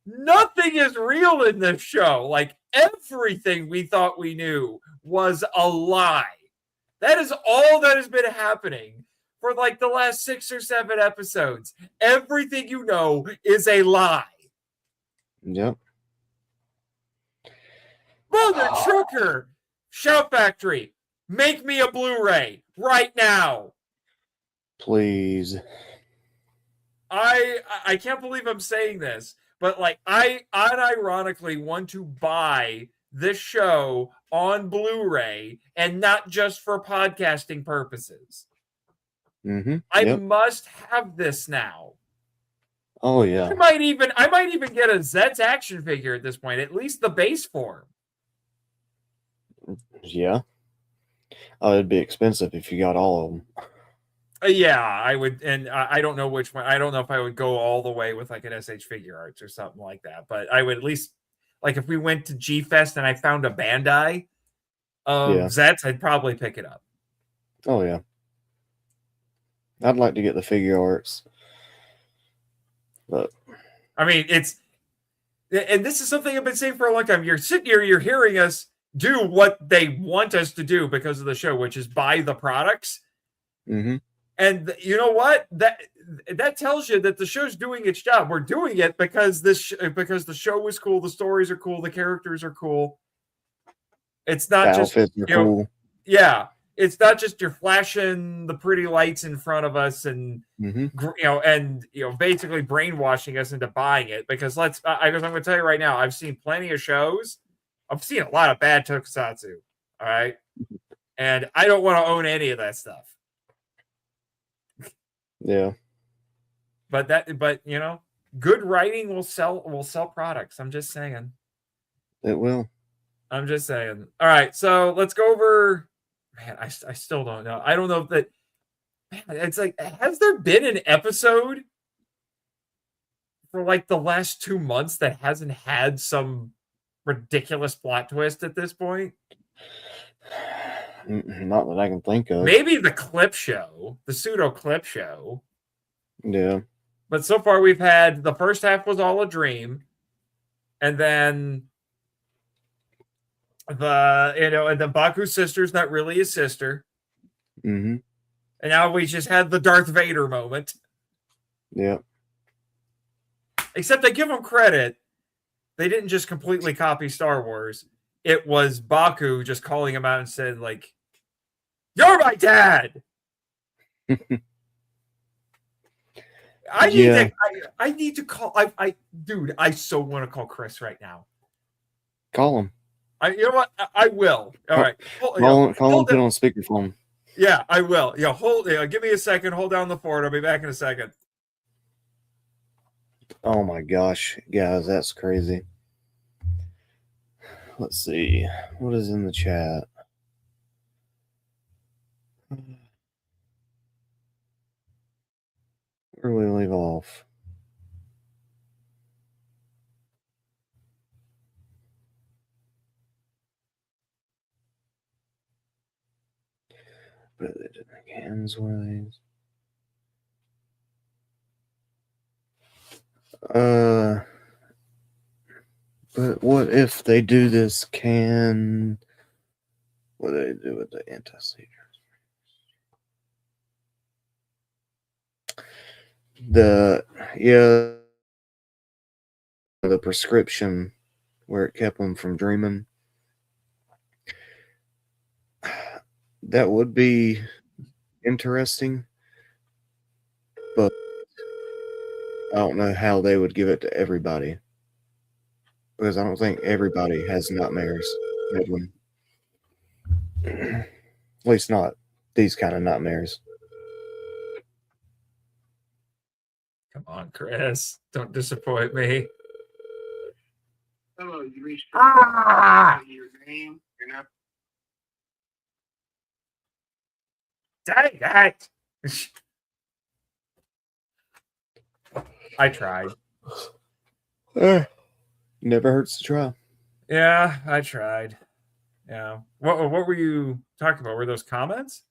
nothing is real in this show. Like everything we thought we knew was a lie. That is all that has been happening for like the last 6 or 7 episodes. Everything you know is a lie. Yep. Mother trucker, Shout Factory, make me a Blu-ray right now. Please. I can't believe I'm saying this, but like I unironically want to buy this show on Blu-ray and not just for podcasting purposes. I must have this now. Oh yeah. I might even get a ZEZTZ action figure at this point, at least the base form. Yeah. Oh, it'd be expensive if you got all of them. Yeah, I would, and I don't know which one. I don't know if I would go all the way with like an SH Figure Arts or something like that, but I would at least, like if we went to G Fest and I found a Bandai of ZEZTZ, I'd probably pick it up. Oh yeah. I'd like to get the figure arts. But I mean, and this is something I've been saying for a long time. You're sitting here, you're hearing us do what they want us to do because of the show, which is buy the products. And you know what? That tells you that the show's doing its job. We're doing it because because the show is cool, the stories are cool, the characters are cool. It's not just cool. Yeah, it's not just you're flashing the pretty lights in front of us and basically brainwashing us into buying it. Because I'm going to tell you right now, I've seen plenty of shows. I've seen a lot of bad tokusatsu. All right, and I don't want to own any of that stuff. Yeah, but good writing will sell products. I'm just saying. It will. I'm just saying. All right, so let's go over. Man, I still don't know. I don't know if that. Man, it's like, has there been an episode for like the last 2 months that hasn't had some ridiculous plot twist at this point? Not that I can think of. Maybe the clip show, the pseudo clip show. Yeah. But so far we've had the first half was all a dream, and then and then Baku's sister's not really his sister. Mm-hmm. And now we just had the Darth Vader moment. Yeah. Except I give them credit. They didn't just completely copy Star Wars. It was Baku just calling him out and said, like, "You're my dad." I need to call. Dude, I so want to call Chris right now. Call him. You know what? I will. All right. Call him. Put on speakerphone. Yeah, I will. Yeah, give me a second. Hold down the fort. I'll be back in a second. Oh my gosh, guys, that's crazy. Let's see. What is in the chat? Where do we leave off? But they didn't make hands ways. But what if they do this? What do they do with the anti-seizures? The prescription where it kept them from dreaming. That would be interesting, but I don't know how they would give it to everybody, because I don't think everybody has nightmares, Edwin. At least not these kind of nightmares. Come on, Chris. Don't disappoint me. Hello, you reached your name. You're not. Dang it! I tried. Never hurts to try. Yeah, I tried. Yeah. What were you talking about? Were those comments?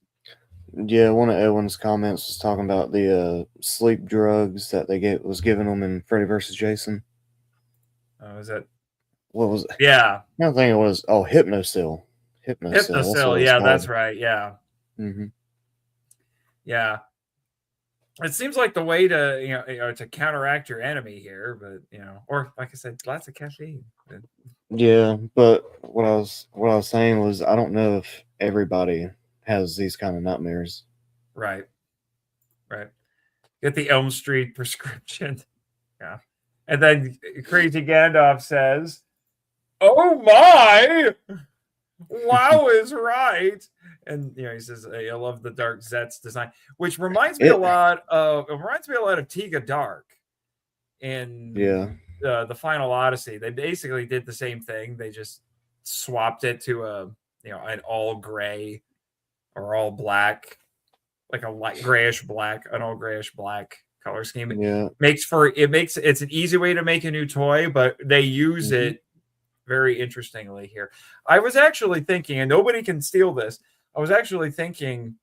Yeah, one of Edwin's comments was talking about the sleep drugs that was giving them in Freddy vs. Jason. Oh, is that? What was it? Yeah. I don't think it was. Oh, Hypnosil. Hypnosil. Yeah, that's right. Yeah. Mm-hmm. Yeah. It seems like the way to to counteract your enemy here, but or like I said, lots of caffeine. Yeah, but what I was saying was, I don't know if everybody has these kind of nightmares. Right. Get the Elm Street prescription. Yeah. And then Crazy Gandalf says, "Oh my! Wow is right." And he says, "I love the Dark ZEZTZ design," which reminds me a lot of Tiga Dark in the Final Odyssey. They basically did the same thing. They just swapped it to an all gray or all black, like a light grayish black, an all grayish black color scheme. Yeah, it's an easy way to make a new toy, but they use it very interestingly here. I was actually thinking, and nobody can steal this, I was actually thinking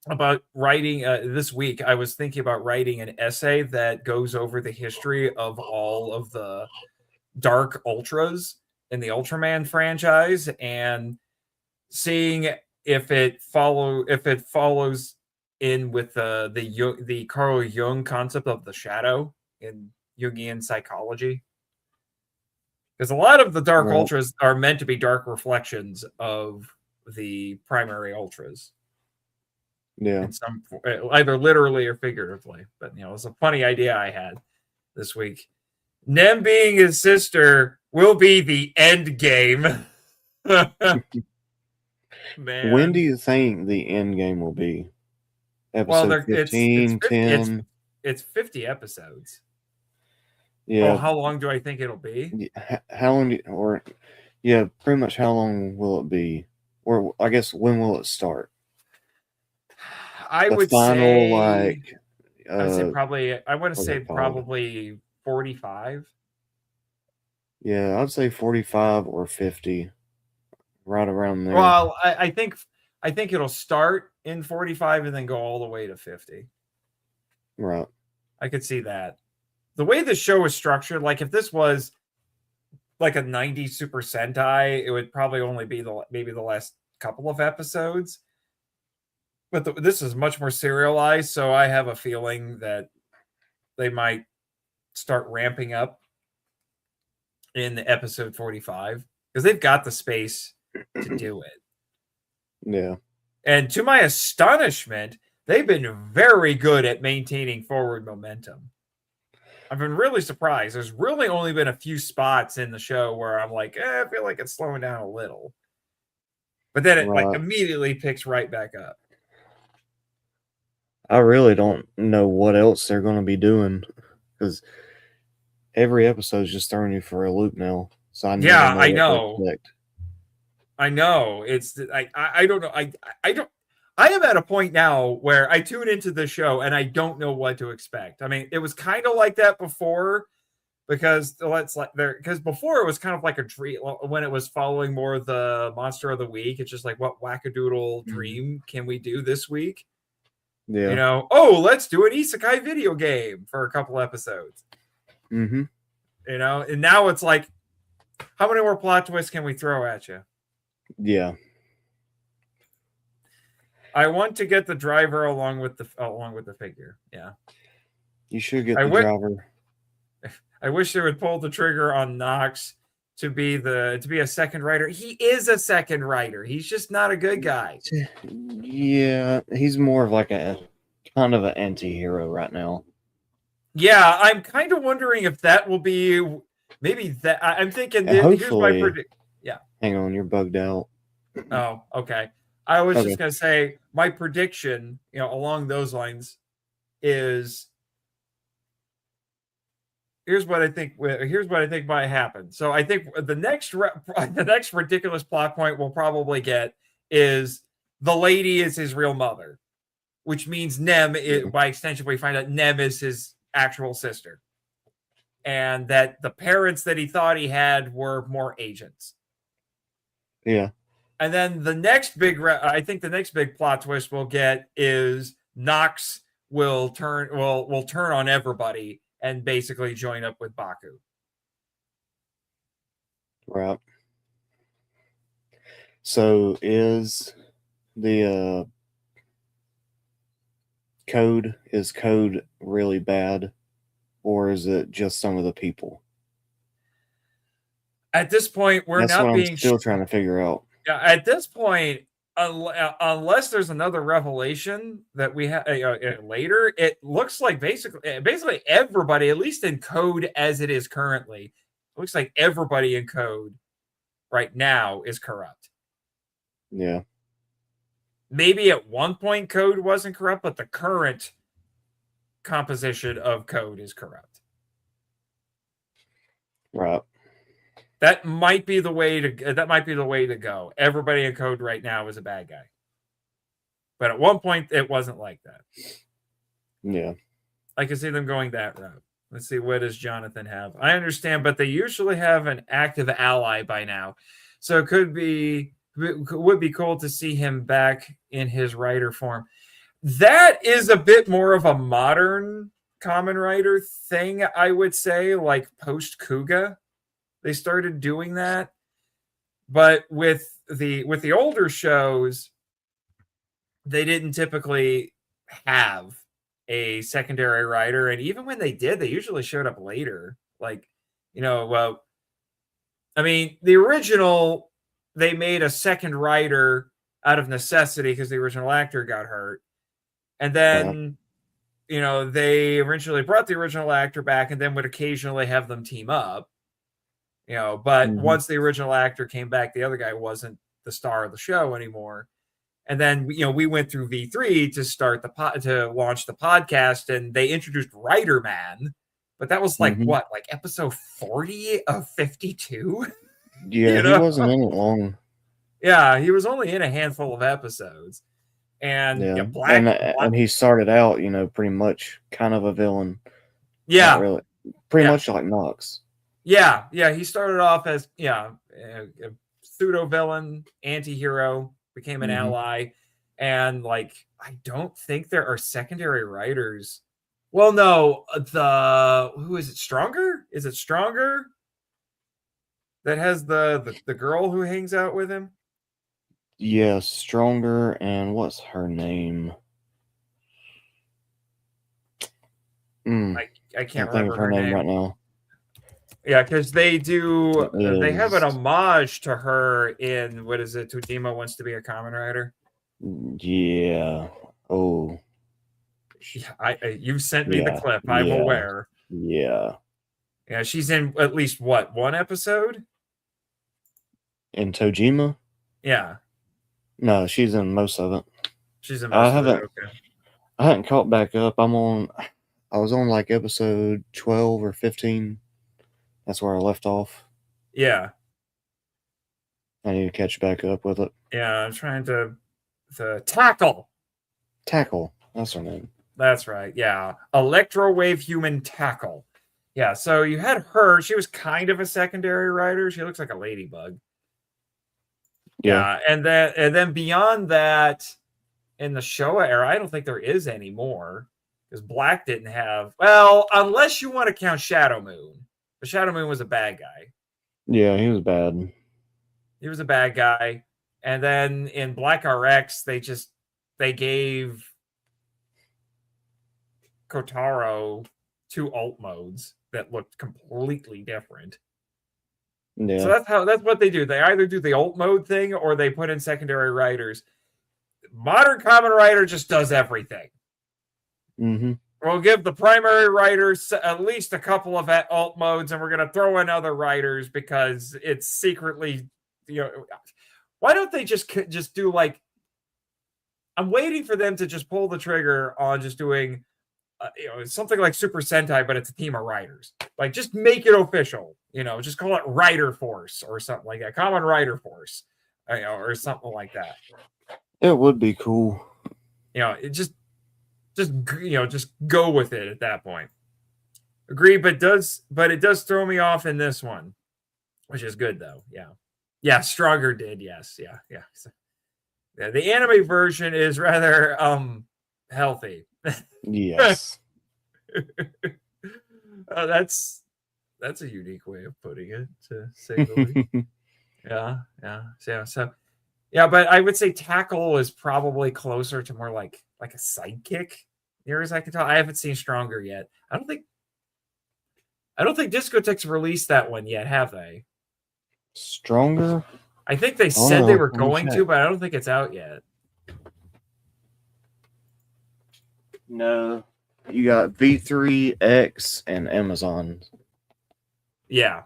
about writing this week. I was thinking about writing an essay that goes over the history of all of the Dark Ultras in the Ultraman franchise and seeing if it follows in with the Carl Jung concept of the shadow in Jungian psychology. Because a lot of the Dark Ultras are meant to be dark reflections of the primary ultras Yeah. in some either literally or figuratively. But it's a funny idea I had this week. Nem being his sister will be the end game. Man. When do you think the end game will be? Episode 15, 10? It's 50 episodes. Yeah. Oh, how long do I think it'll be? How long pretty much how long will it be? Or I guess when will it start? I would say probably I want to say probably 45. Yeah, I'd say 45 or 50. Right around there. Well, I think it'll start in 45 and then go all the way to 50. Right. I could see that. The way the show is structured, like if this was like a 90 Super Sentai, it would probably only be maybe the last couple of episodes. But this is much more serialized, so I have a feeling that they might start ramping up in episode 45 because they've got the space to do it. Yeah. And to my astonishment, they've been very good at maintaining forward momentum. I've been really surprised. There's really only been a few spots in the show where I'm like, I feel like it's slowing down a little. But then it like immediately picks right back up. I really don't know what else they're going to be doing because every episode is just throwing you for a loop now. So I know. I know. It's I don't know. I am at a point now where I tune into the show and I don't know what to expect. I mean, it was kind of like that before because before it was kind of like a dream when it was following more of the monster of the week. It's just like, what wackadoodle dream can we do this week? Yeah. Let's do an isekai video game for a couple episodes. Mm-hmm. And now it's like, how many more plot twists can we throw at you? Yeah. I want to get the driver along with the figure. Yeah. You should get the driver. I wish they would pull the trigger on Nox to be a second writer. He is a second writer. He's just not a good guy. Yeah, he's more of like a kind of an anti-hero right now. Yeah, I'm kind of wondering if that will be maybe that. I'm thinking here's my prediction. Yeah. Hang on, you're bugged out. Oh, okay. I was just gonna say my prediction, along those lines, is here's what I think might happen. So I think the next ridiculous plot point we'll probably get is the lady is his real mother, which means Nem, by extension, we find out Nem is his actual sister, and that the parents that he thought he had were more agents. Yeah. And then the next big plot twist we'll get is Nox will turn on everybody and basically join up with Baku. Right. So is the code really bad, or is it just some of the people? At this point, I'm still trying to figure out. Yeah, at this point, unless there's another revelation that we have later, it looks like basically everybody, at least in code as it is currently, looks like everybody in code right now is corrupt. Yeah. Maybe at one point code wasn't corrupt, but the current composition of code is corrupt. Right. That might be the way to go. Everybody in code right now is a bad guy. But at one point it wasn't like that. Yeah. I can see them going that route. Let's see, what does Jonathan have? I understand, but they usually have an active ally by now. So it would be cool to see him back in his writer form. That is a bit more of a modern Kamen Rider thing, I would say, like post Kuga. They started doing that. But with the older shows, they didn't typically have a secondary writer, and even when they did, they usually showed up later. Like, the original, they made a second writer out of necessity because the original actor got hurt. And then, they originally brought the original actor back and then would occasionally have them team up. But once the original actor came back, the other guy wasn't the star of the show anymore. And then, we went through V3 to start to launch the podcast, and they introduced Rider Man, but that was like episode 40 of 52. Yeah, he wasn't in it long. Yeah, he was only in a handful of episodes, and and he started out, pretty much kind of a villain. Yeah, not really, pretty much like Nox. Yeah, he started off as a pseudo villain, anti-hero, became an ally, and I don't think there are secondary writers. Well, no, who is it? Stronger? Is it Stronger that has the girl who hangs out with him? Yeah, Stronger, and what's her name? I can't remember her name right now. Yeah, because they have an homage to her in, what is it? Todima Wants to Be a Kamen Rider. Yeah. Oh. You've sent me the clip. I'm aware. Yeah. Yeah, she's in at least one episode? In Tojima? Yeah. No, she's in most of it. She's in most of it. Okay. I haven't caught back up. I was on like episode 12 or 15. That's where I left off. Yeah. I need to catch back up with it. Yeah, I'm trying to Tackle. Tackle. That's her name. That's right. Yeah. Electrowave Human Tackle. Yeah, so you had her. She was kind of a secondary writer. She looks like a ladybug. Yeah. And then beyond that, in the Showa era, I don't think there is any more. Because Black didn't have... Well, unless you want to count Shadow Moon. But Shadow Moon was a bad guy. Yeah, he was bad. He was a bad guy. And then in Black RX, they gave Kotaro 2 alt modes that looked completely different. Yeah. So that's what they do. They either do the alt mode thing or they put in secondary writers. Modern Kamen Rider just does everything. We'll give the primary writers at least a couple of alt modes, and we're going to throw in other writers because it's secretly, why don't they just do like? I'm waiting for them to just pull the trigger on just doing, something like Super Sentai, but it's a team of writers. Like, just make it official. Just call it Rider Force or something like that. Kamen Rider Force, or something like that. It would be cool. It just go with it at that point. Agree, but it does throw me off in this one, which is good though. Yeah, Stronger did. Yes, yeah. So, the anime version is rather healthy. Yes. That's a unique way of putting it, to say the least. Yeah. So but I would say Tackle is probably closer to more like a sidekick. Near as I can tell, I haven't seen Stronger yet. I don't think Discotek's released that one yet, have they? Stronger? I think they said they were going to, but I don't think it's out yet. No. You got V3, X, and Amazon. Yeah.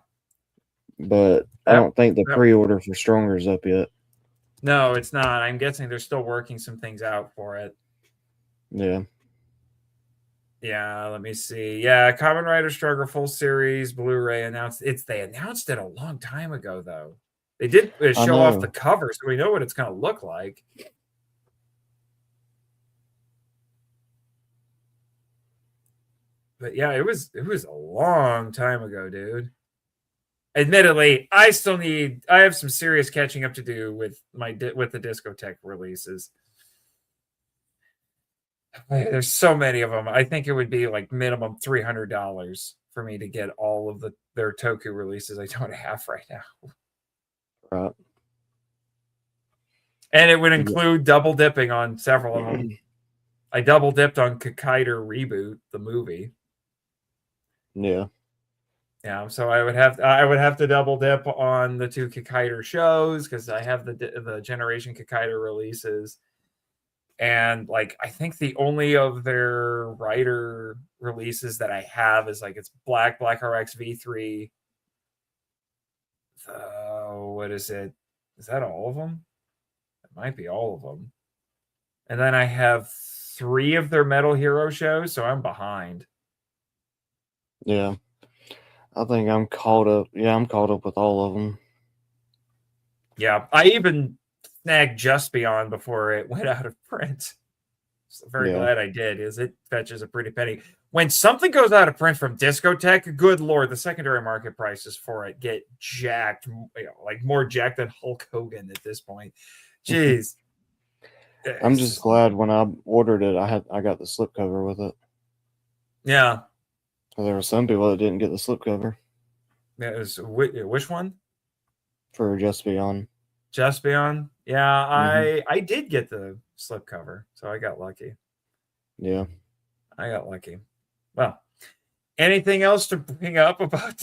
But I don't think the pre-order for Stronger is up yet. No, it's not. I'm guessing they're still working some things out for it. Yeah. Yeah, let me see. Yeah, Kamen Rider Stronger full series Blu-ray announced. They announced it a long time ago, though. They did show off the cover, so we know what it's going to look like. But yeah, it was a long time ago, dude. Admittedly, I have some serious catching up to do with the Discotek releases. There's so many of them. I think it would be like minimum $300 for me to get all of their Toku releases I don't have right now. Right. And it would include double dipping on several of them. I double dipped on Kakaider Reboot, the movie. Yeah. Yeah, so I would have to double dip on the two Kikaider shows because I have the Generation Kikaider releases, and like I think the only of their Rider releases that I have is like it's Black RX V3. What is it? Is that all of them? It might be all of them. And then I have 3 of their Metal Hero shows, so I'm behind. Yeah. I think I'm caught up. Yeah, I'm caught up with all of them. Yeah, I even snagged Just Beyond before it went out of print. So very glad I did, is it fetches a pretty penny. When something goes out of print from Discotech, good lord, the secondary market prices for it get jacked, like more jacked than Hulk Hogan at this point. Jeez. I'm just glad when I ordered it, I got the slipcover with it. Yeah. There were some people that didn't get the slipcover. It was, which one? For Just Beyond. Just Beyond? Yeah, I did get the slipcover, so I got lucky. Yeah. I got lucky. Well, anything else to bring up about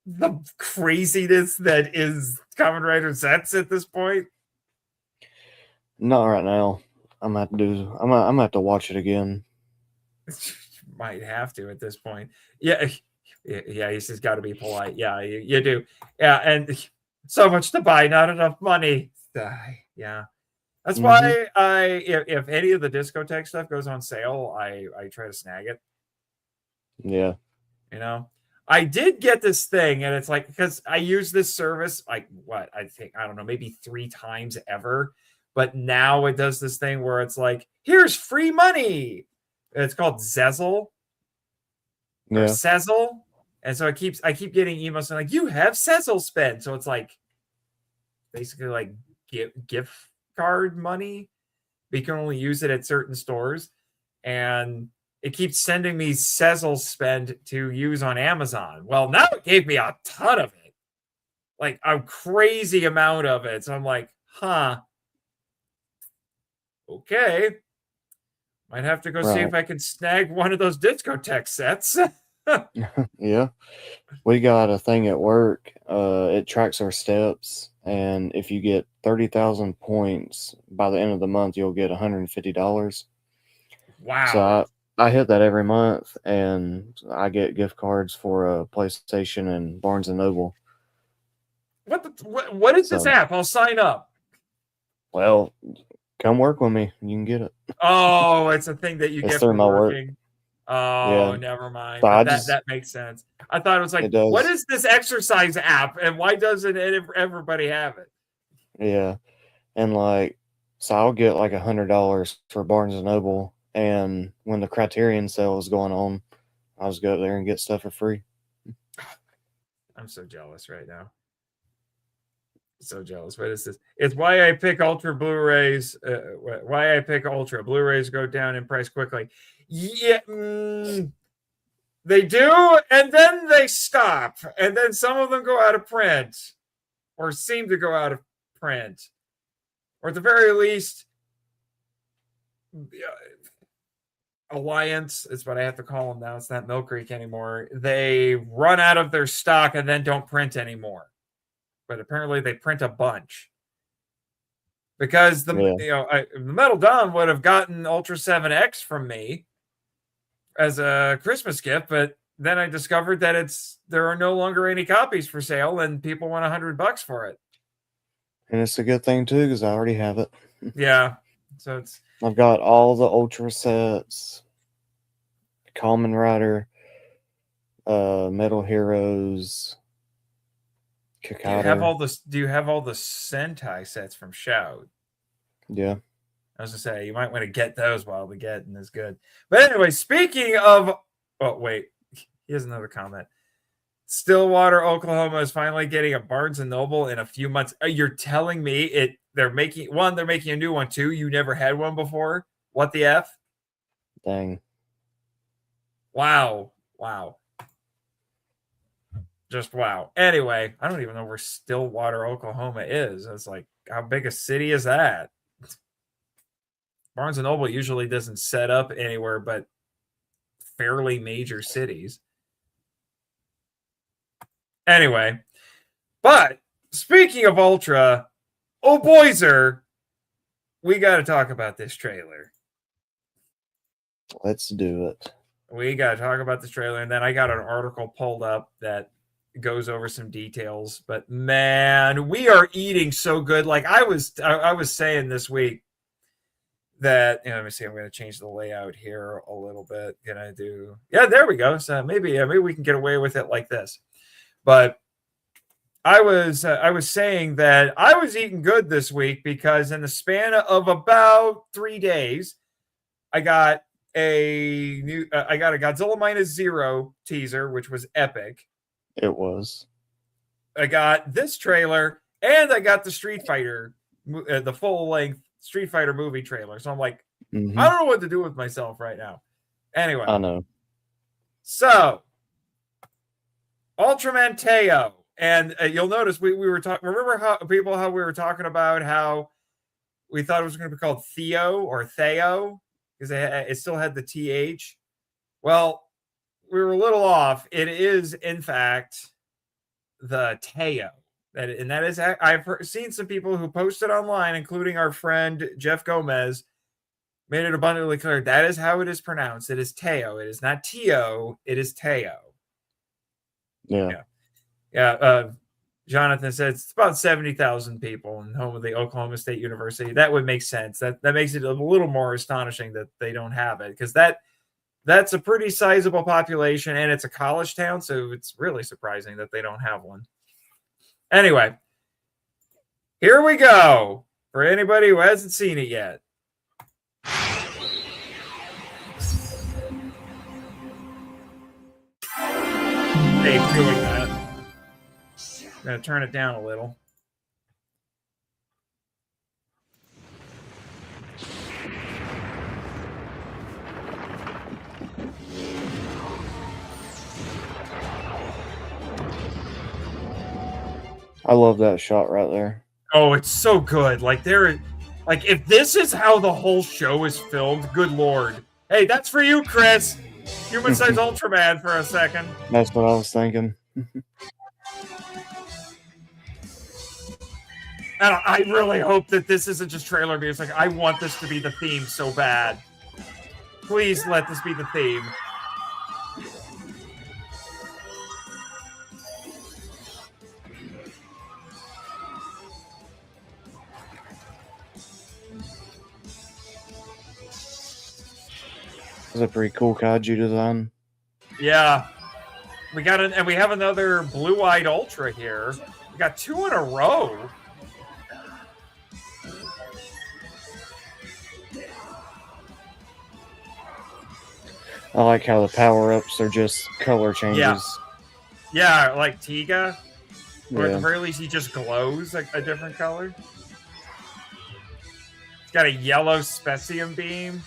the craziness that is Kamen Rider ZEZTZ at this point? Not right now. I'm gonna have to watch it again. Might have to at this point. Yeah, he's just got to be polite. Yeah, you do. Yeah, and so much to buy, not enough money. Yeah, that's why if any of the Discotech stuff goes on sale, I try to snag it. Yeah. You know, I did get this thing, and it's like because I use this service like what I don't know, maybe 3 times ever, but now it does this thing where it's like, here's free money. It's called ZEZTZ or Sezzle. And so I keep getting emails saying like, you have Sezzle spent. So it's like basically like gift card money, but you can only use it at certain stores. And it keeps sending me Sezzle spend to use on Amazon. Well, now it gave me a ton of it, like a crazy amount of it. So I'm like, huh, okay. Might have to go see if I can snag one of those Discotech sets. Yeah. We got a thing at work. It tracks our steps. And if you get 30,000 points by the end of the month, you'll get $150. Wow. So I hit that every month, and I get gift cards for a PlayStation and Barnes & Noble. What is this app? I'll sign up. Well, come work with me. You can get it. Oh, it's a thing that you get from working. Work. Oh, yeah. Never mind. So that makes sense. I thought it was like, what is this exercise app, and why doesn't everybody have it? Yeah, and like, so I'll get like $100 for Barnes & Noble, and when the Criterion sale is going on, I'll just go up there and get stuff for free. I'm so jealous right now. So jealous. What is this? It's why I pick Ultra Blu-rays. Why I pick Ultra Blu-rays go down in price quickly. Yeah, they do, and then they stop, and then some of them go out of print, or seem to go out of print, or at the very least, Alliance is what I have to call them now. It's not Mill Creek anymore. They run out of their stock and then don't print anymore. But apparently they print a bunch. Because the Metal Dawn would have gotten Ultra 7X from me as a Christmas gift, but then I discovered that there are no longer any copies for sale, and people want $100 for it. And it's a good thing too, because I already have it. Yeah, so I've got all the Ultra sets, Kamen Rider, Metal Heroes. Do you have all the Sentai sets from Shout? Yeah. I was gonna say you might want to get those while the getting is good. But anyway, speaking of, oh wait, here's another comment. Stillwater, Oklahoma is finally getting a Barnes and Noble in a few months. You're telling me they're making a new one too. You never had one before. What the F? Dang. Wow. Just wow. Anyway, I don't even know where Stillwater, Oklahoma is. It's like, how big a city is that? Barnes & Noble usually doesn't set up anywhere but fairly major cities. Anyway, but speaking of Ultra, oh boyser, we got to talk about this trailer. Let's do it. We got to talk about this trailer, and then I got an article pulled up that goes over some details. But man, we are eating so good. Like I was saying this week that, let me see. I'm going to change the layout here a little bit. Can I do? Yeah, there we go. So maybe we can get away with it like this. But I was saying that I was eating good this week because in the span of about 3 days, I got a Godzilla -Zero teaser, which was epic. It was. I got this trailer, and I got the Street Fighter, the full-length Street Fighter movie trailer. So I'm like, I don't know what to do with myself right now. Anyway, I know. So, Ultraman Teo, and you'll notice we were talking. Remember how we were talking about how we thought it was going to be called Theo because it still had the TH. Well, we were a little off. It is, in fact, the Teo. That is, I've seen some people who posted online, including our friend Jeff Gomez, made it abundantly clear that is how it is pronounced. It is Teo. It is not Teo. It is Teo. Yeah. Jonathan says it's about 70,000 people in home of the Oklahoma State University. That would make sense. That makes it a little more astonishing that they don't have it, because that's a pretty sizable population, and it's a college town, so it's really surprising that they don't have one. Anyway, here we go for anybody who hasn't seen it yet. Hey, doing that. I'm going to turn it down a little. I love that shot right there. Oh, it's so good. Like if this is how the whole show is filmed, good Lord. Hey, that's for you, Chris. Human Size Ultraman for a second. That's what I was thinking. And I really hope that this isn't just trailer because I want this to be the theme so bad. Please let this be the theme. It's a pretty cool kaiju design. Yeah. We have another blue-eyed Ultra here. We got 2 in a row. I like how the power-ups are just color changes. Yeah, like Tiga. Or at Yeah. the very least, he just glows like a different color. He's got a yellow Specium beam.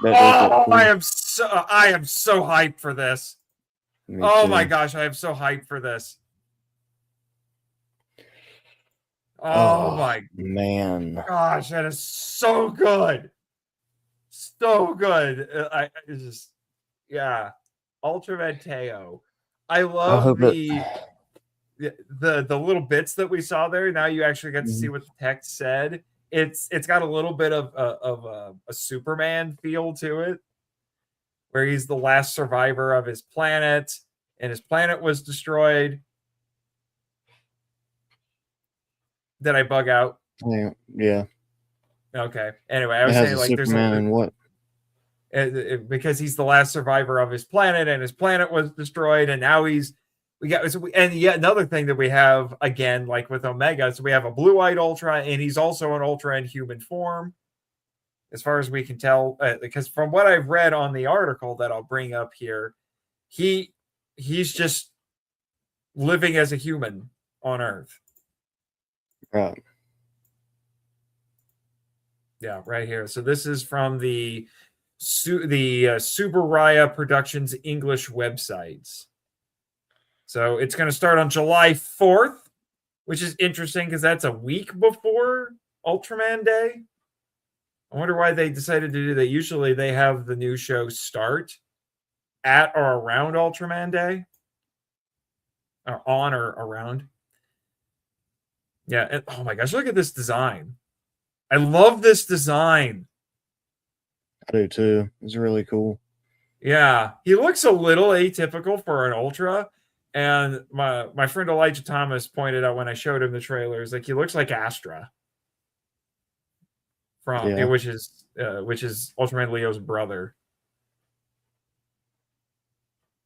That does look cool. I am so hyped for this. Me Oh too. my gosh, I am so hyped for this. Oh my man. gosh, that is so good. So good. It's just, yeah. Ultraman Teo. I love the little bits that we saw there. Now you actually get to see what the text said. It's got a little bit of a Superman feel to it, where he's the last survivor of his planet, and his planet was destroyed. Did I bug out? Yeah. Okay. Anyway, I was It has saying a like Superman and what? because he's the last survivor of his planet, and his planet was destroyed, and now and yet another thing that we have again, like with Omega, so we have a blue-eyed Ultra, and he's also an Ultra in human form, as far as we can tell, because from what I've read on the article that I'll bring up here, he's just living as a human on Earth. Right. Yeah, right here. So this is from the Subaraya Productions English websites. So it's going to start on July 4th, which is interesting because that's a week before Ultraman Day. I wonder why they decided to do that. Usually they have the new show start at or around Ultraman Day. or on or around. Yeah. Oh my gosh, look at this design. I love this design. I do too. It's really cool. Yeah, he looks a little atypical for an Ultra. And my friend Elijah Thomas pointed out when I showed him the trailers, like he looks like Astra from which is Ultraman Leo's brother.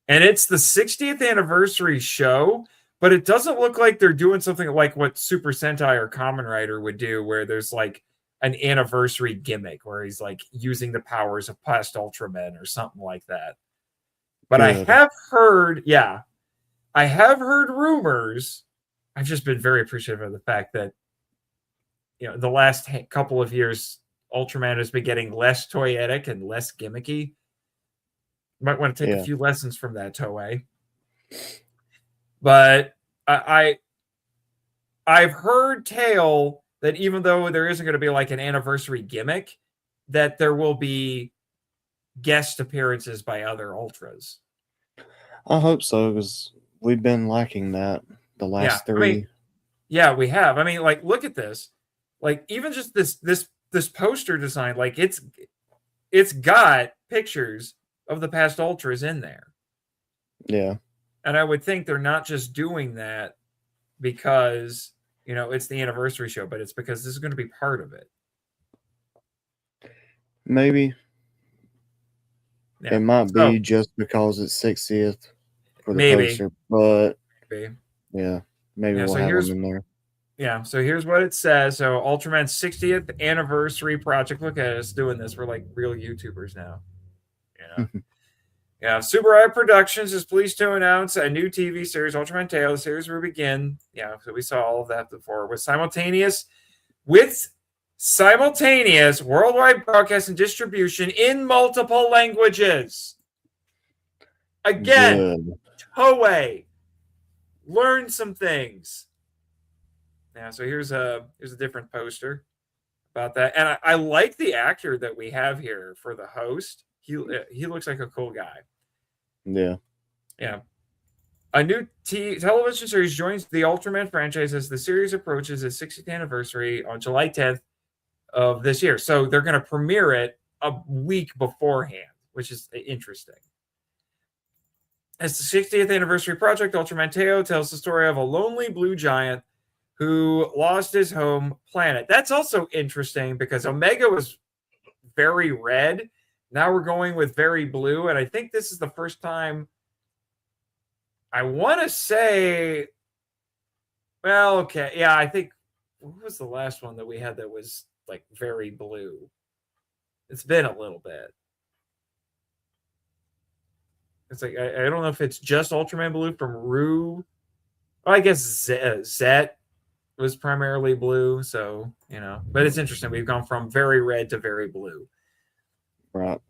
And it's the 60th anniversary show, but it doesn't look like they're doing something like what Super Sentai or Kamen Rider would do, where there's like an anniversary gimmick where he's like using the powers of past Ultramen or something like that. But good. I have heard rumors. I've just been very appreciative of the fact that, the last couple of years, Ultraman has been getting less toyetic and less gimmicky. Might want to take a few lessons from that, Toei. But I've heard tale that even though there isn't going to be like an anniversary gimmick, that there will be guest appearances by other Ultras. I hope so, because we've been lacking that the last 3. I mean, we have. I mean, like, look at this. Like, even just this poster design, like it's got pictures of the past Ultras in there. Yeah. And I would think they're not just doing that because, it's the anniversary show, but it's because this is going to be part of it. Maybe. Yeah. It might be just because it's 60th for the poster, but maybe we'll have them in there. Yeah, so here's what it says. So Ultraman's 60th anniversary project. Look at us doing this. We're like real YouTubers now. Yeah, Super Eye Productions is pleased to announce a new TV series, Ultraman Teo. The series will begin. Yeah, so we saw all of that before. With simultaneous worldwide broadcast and distribution in multiple languages. Again, good. Toei, learn some things. Yeah, so here's a different poster about that, and I like the actor that we have here for the host. He looks like a cool guy. Yeah. A new television series joins the Ultraman franchise as the series approaches its 60th anniversary on July 10th of this year. So they're going to premiere it a week beforehand, which is interesting. As the 60th anniversary project, Ultraman Teo tells the story of a lonely blue giant who lost his home planet. That's also interesting because Omega was very red. Now we're going with very blue, and I think this is the first time. I want to say, well, okay, yeah, I think, what was the last one that we had that was like very blue? It's been a little bit. It's like, I don't know if it's just Ultraman Blue from Rue. Well, I guess Zet was primarily blue, so, but it's interesting. We've gone from very red to very blue. Right.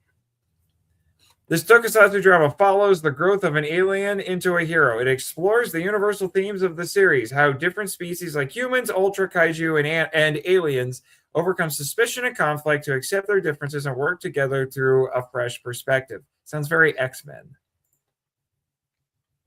This tokusatsu drama follows the growth of an alien into a hero. It explores the universal themes of the series, how different species like humans, ultra, kaiju, and aliens overcome suspicion and conflict to accept their differences and work together through a fresh perspective. Sounds very X-Men.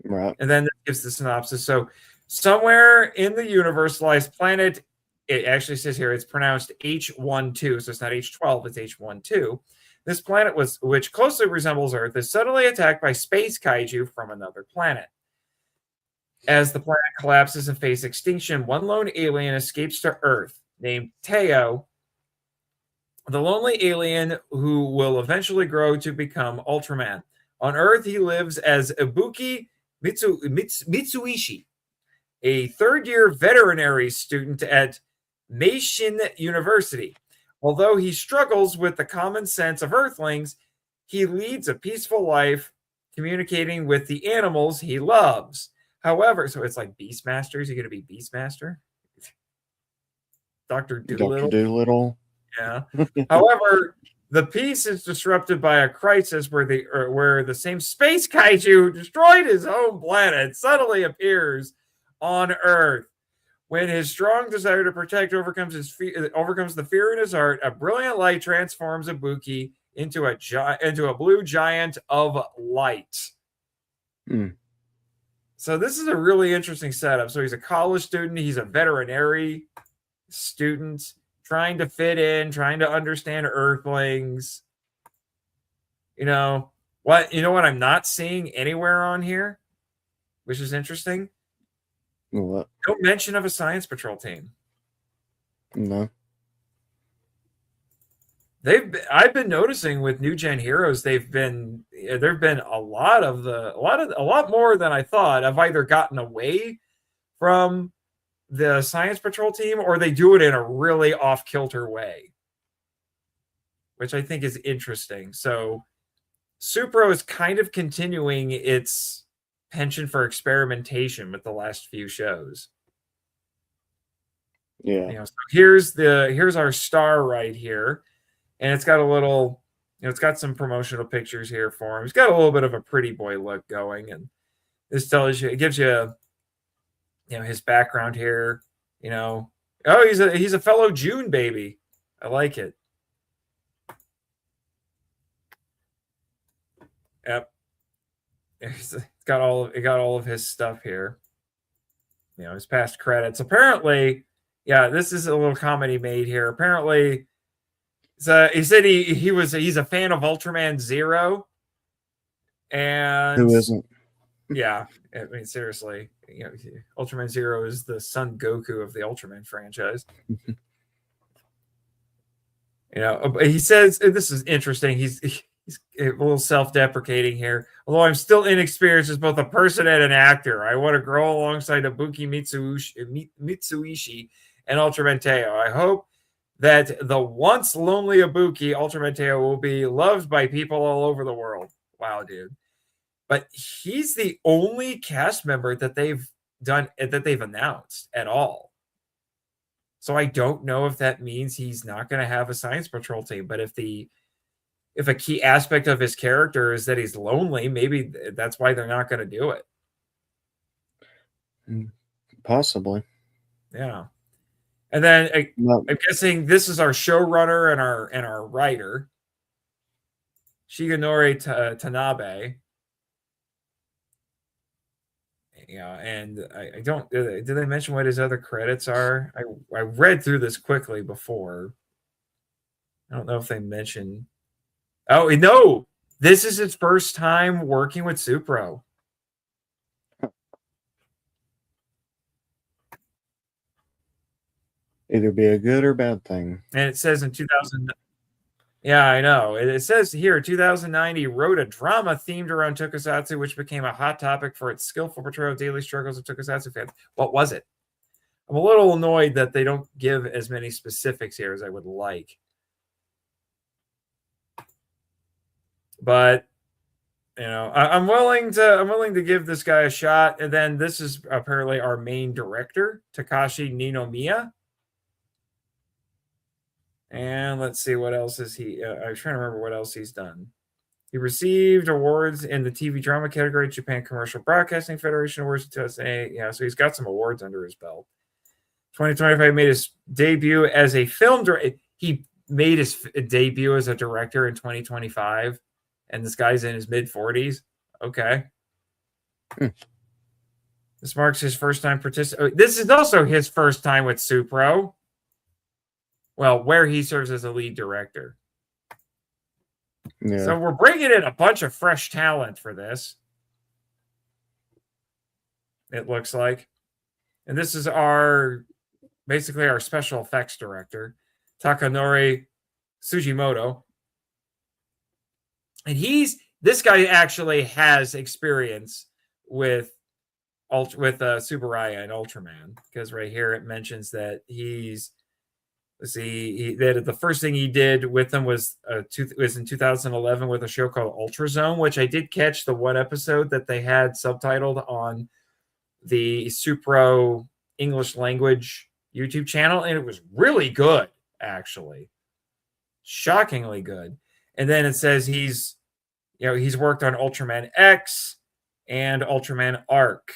Right. And then it gives the synopsis. So somewhere in the universe lies planet, it actually says here, it's pronounced H12, so it's not H12, it's H12. This planet, which closely resembles Earth, is suddenly attacked by space kaiju from another planet. As the planet collapses and faces extinction, one lone alien escapes to Earth, named Teo, the lonely alien who will eventually grow to become Ultraman. On Earth, he lives as Ibuki Mitsuishi, a third-year veterinary student at Meishin University. Although he struggles with the common sense of Earthlings, he leads a peaceful life, communicating with the animals he loves. However, so it's like Beastmaster. Is he going to be Beastmaster? Dr. Doolittle? Dr. Doolittle. Yeah. However, the peace is disrupted by a crisis where the same space kaiju who destroyed his home planet suddenly appears on Earth. When his strong desire to protect overcomes the fear in his heart, a brilliant light transforms Ibuki into a blue giant of light. So this is a really interesting setup. So he's a college student. He's a veterinary student trying to fit in, trying to understand Earthlings. You know what? You know what I'm not seeing anywhere on here, which is interesting. What? No mention of a Science Patrol team. No. I've been noticing with New Gen Heroes, there've been a lot more than I thought. I've either gotten away from the Science Patrol team or they do it in a really off kilter way, which I think is interesting. So Supro is kind of continuing its penchant for experimentation with the last few shows. Yeah. You know, so here's our star right here. And it's got a little, it's got some promotional pictures here for him. He's got a little bit of a pretty boy look going. And this tells you, it gives you, his background here. Oh, he's a fellow June baby. I like it. Yep. It's got all of his stuff here. His past credits. Apparently, this is a little comment he made here. Apparently, so he said he's a fan of Ultraman Zero, and who isn't? Yeah, I mean seriously, Ultraman Zero is the Son Goku of the Ultraman franchise. He says this is interesting. He's a little self-deprecating here. Although I'm still inexperienced as both a person and an actor, I want to grow alongside Ibuki Mitsuishi and Ultraman Teo. I hope that the once lonely Ibuki, Ultraman Teo, will be loved by people all over the world. Wow, dude. But he's the only cast member that they've announced at all. So I don't know if that means he's not going to have a Science Patrol team. But if a key aspect of his character is that he's lonely, maybe that's why they're not going to do it. Possibly. Yeah. And then I'm guessing this is our showrunner and our writer, Shigenori Tanabe. And I don't. Did they mention what his other credits are? I read through this quickly before. I don't know if they mentioned. Oh no! This is his first time working with Supro. Either be a good or bad thing. And it says in 2000. Yeah, I know. It says here, 2009, he wrote a drama themed around Tokusatsu, which became a hot topic for its skillful portrayal of daily struggles of Tokusatsu fans. What was it? I'm a little annoyed that they don't give as many specifics here as I would like. But I'm willing to give this guy a shot. And then this is apparently our main director, Takashi Ninomiya. And let's see, what else is he? I was trying to remember what else he's done. He received awards in the TV drama category, Japan Commercial Broadcasting Federation Awards in 2008. Yeah, so he's got some awards under his belt. 2025 made his debut as a film director. He made his debut as a director in 2025, and this guy's in his mid-40s. Okay. This marks his first time participating. This is also his first time with Supro. Well, where he serves as a lead director. Yeah. So we're bringing in a bunch of fresh talent for this. It looks like. And this is basically our special effects director, Takanori Sugimoto. And this guy actually has experience with Tsuburaya and Ultraman, because right here it mentions that the first thing he did with them was in 2011 with a show called Ultrazone, which I did catch the one episode that they had subtitled on the Supro English language YouTube channel, and it was really good, actually. Shockingly good. And then it says he's worked on Ultraman X and Ultraman Arc.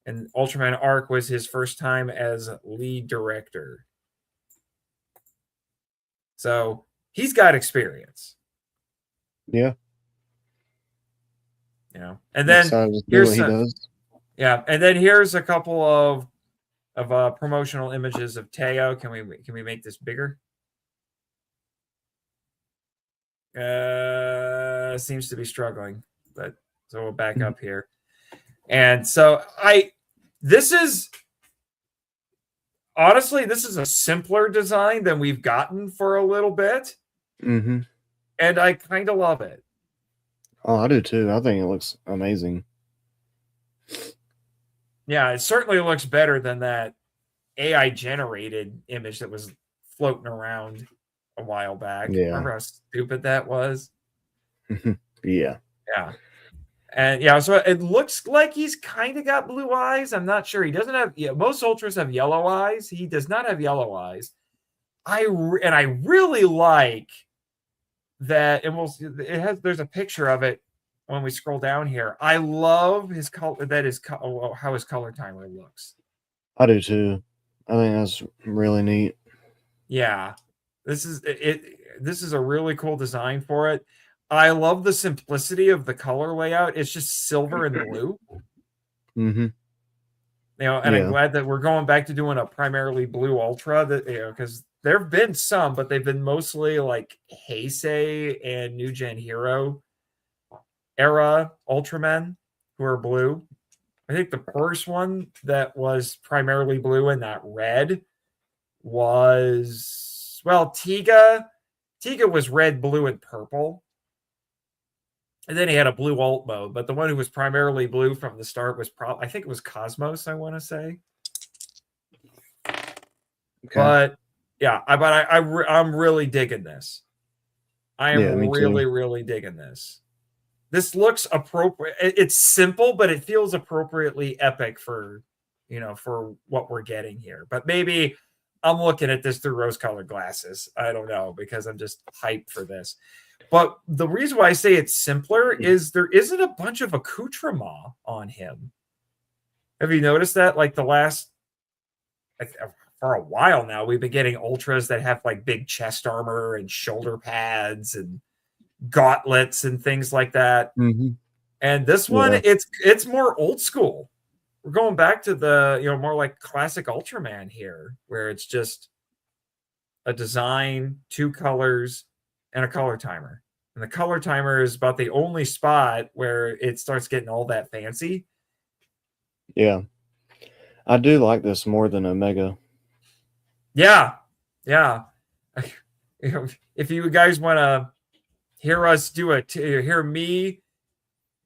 And Ultraman Arc was his first time as lead director. So he's got experience. Yeah. And I'm then excited to see here's what he does. Yeah, and then here's a couple of promotional images of Teo. Can we make this bigger? Seems to be struggling, but so we'll back up here. And so this is honestly, this is a simpler design than we've gotten for a little bit. Mm-hmm. And I kind of love it. Oh, I do too. I think it looks amazing. Yeah, it certainly looks better than that AI generated image that was floating around a while back. Yeah. Remember how stupid that was? Yeah. Yeah. And yeah, so it looks like he's kind of got blue eyes. I'm not sure. He doesn't have, most Ultras have yellow eyes. He does not have yellow eyes. I really like that. And there's a picture of it when we scroll down here. I love his color, how his color timer looks. I do too. I think that's really neat. Yeah. This is a really cool design for it. I love the simplicity of the color layout. It's just silver and blue. Mm-hmm. And I'm glad that we're going back to doing a primarily blue Ultra, that because there have been some, but they've been mostly like Heisei and New Gen Hero era Ultramen who are blue. I think the first one that was primarily blue and not red was, Tiga. Tiga was red, blue, and purple. And then he had a blue alt mode, but the one who was primarily blue from the start was I think it was Cosmos, I want to say. Okay. But yeah, I'm really digging this. I am really digging this. This looks appropriate. It's simple, but it feels appropriately epic for what we're getting here. But maybe I'm looking at this through rose-colored glasses. I don't know, because I'm just hyped for this. But the reason why I say it's simpler is there isn't a bunch of accoutrement on him. Have you noticed that? Like the last, for a while now, we've been getting Ultras that have like big chest armor and shoulder pads and gauntlets and things like that. Mm-hmm. And this one, it's more old school. We're going back to the more like classic Ultraman here, where it's just a design, 2 colors, and a color timer. And the color timer is about the only spot where it starts getting all that fancy. Yeah. I do like this more than Omega. Yeah. Yeah. If you guys want to hear us hear me,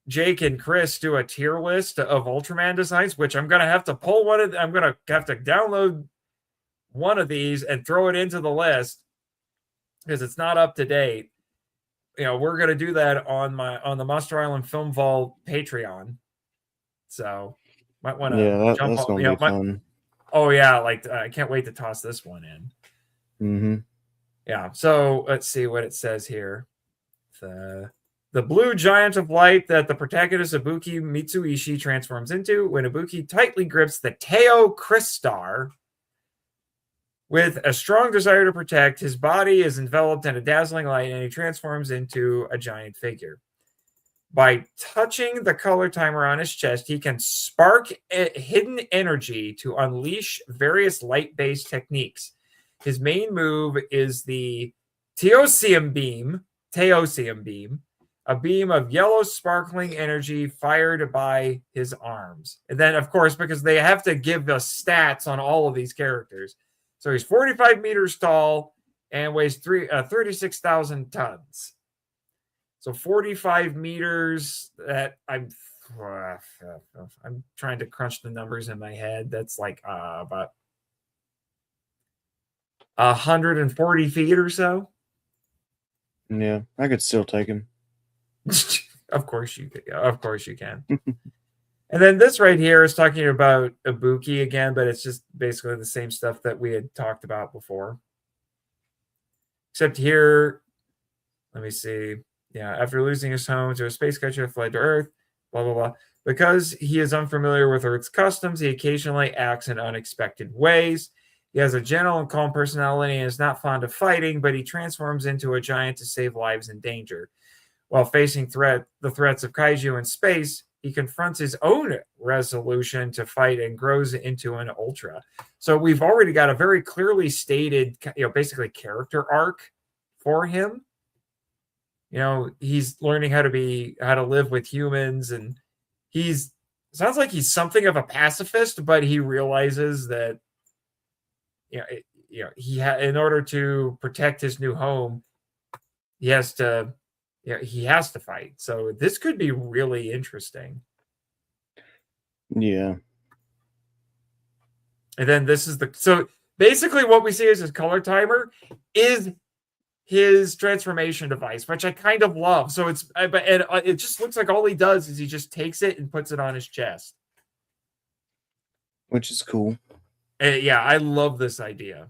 Jake, and Chris do a tier list of Ultraman designs, which I'm going to have to pull I'm going to have to download one of these and throw it into the list because it's not up to date. We're going to do that on the Monster Island Film Vault Patreon. So might want to jump that's going to be fun. Oh yeah. I can't wait to toss this one in. Mm-hmm. Yeah. So let's see what it says here. The blue giant of light that the protagonist Ibuki Mitsuishi transforms into when Ibuki tightly grips the Teo Crystar. With a strong desire to protect, his body is enveloped in a dazzling light and he transforms into a giant figure. By touching the color timer on his chest, he can spark hidden energy to unleash various light-based techniques. His main move is the Teosium Beam, a beam of yellow sparkling energy fired by his arms. And then, of course, because they have to give us stats on all of these characters. So he's 45 meters tall and weighs 36,000 tons. So 45 meters, that I'm trying to crunch the numbers in my head. That's like about 140 feet or so. Yeah, I could still take him. Of course you could. Of course you can. And then this right here is talking about Ibuki again, but it's just basically the same stuff that we had talked about before. Except here, let me see. Yeah, after losing his home to a space creature, fled to Earth, blah, blah, blah. Because he is unfamiliar with Earth's customs, he occasionally acts in unexpected ways. He has a gentle and calm personality and is not fond of fighting, but he transforms into a giant to save lives in danger. While facing the threats of kaiju in space, he confronts his own resolution to fight and grows into an Ultra. So we've already got a very clearly stated, basically character arc for him. He's learning how to live with humans, and sounds like he's something of a pacifist, but he realizes that in order to protect his new home, he has to fight. So this could be really interesting. Yeah. And then so basically what we see as his color timer is his transformation device, which I kind of love. So it just looks like all he does is he just takes it and puts it on his chest, which is cool. Yeah, I love this idea.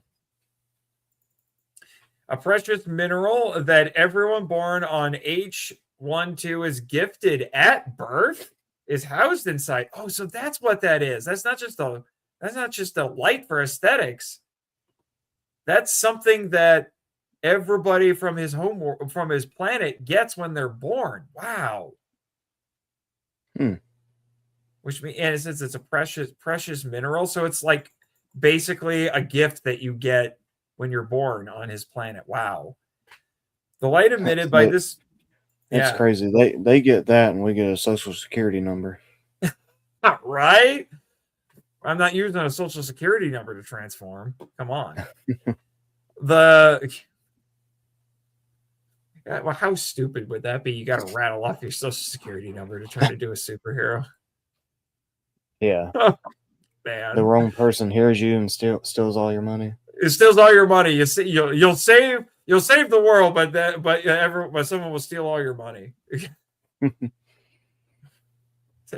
A precious mineral that everyone born on H12 is gifted at birth is housed inside. Oh, so that's what that is. That's not just a light for aesthetics. That's something that everybody from his planet gets when they're born. Wow. Which means, and since it's a precious mineral, so it's like basically a gift that you get when you're born on his planet. Wow. The light emitted by this. It's crazy. They get that, and we get a social security number. Right? I'm not using a social security number to transform. Come on. Well, how stupid would that be? You got to rattle off your social security number to try to do a superhero. Yeah. Man. The wrong person hears you and steals all your money. It steals all your money. You'll save the world, but someone will steal all your money.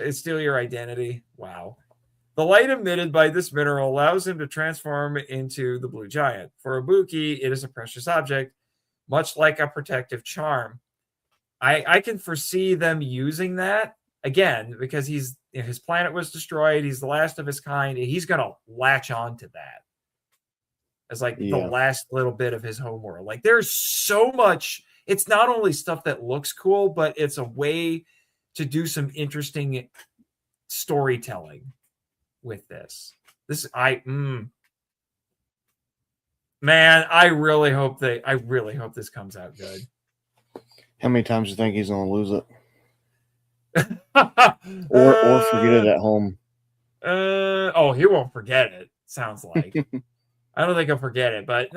Steal your identity. Wow. The light emitted by this mineral allows him to transform into the blue giant. For Ibuki, it is a precious object, much like a protective charm. I can foresee them using that again because his planet was destroyed. He's the last of his kind, and he's going to latch on to that as the last little bit of his homeworld. Like there's so much. It's not only stuff that looks cool, but it's a way to do some interesting storytelling with this. Man, I really hope this comes out good. How many times do you think he's going to lose it? or forget it at home? He won't forget it. Sounds like. I don't think he'll forget it, but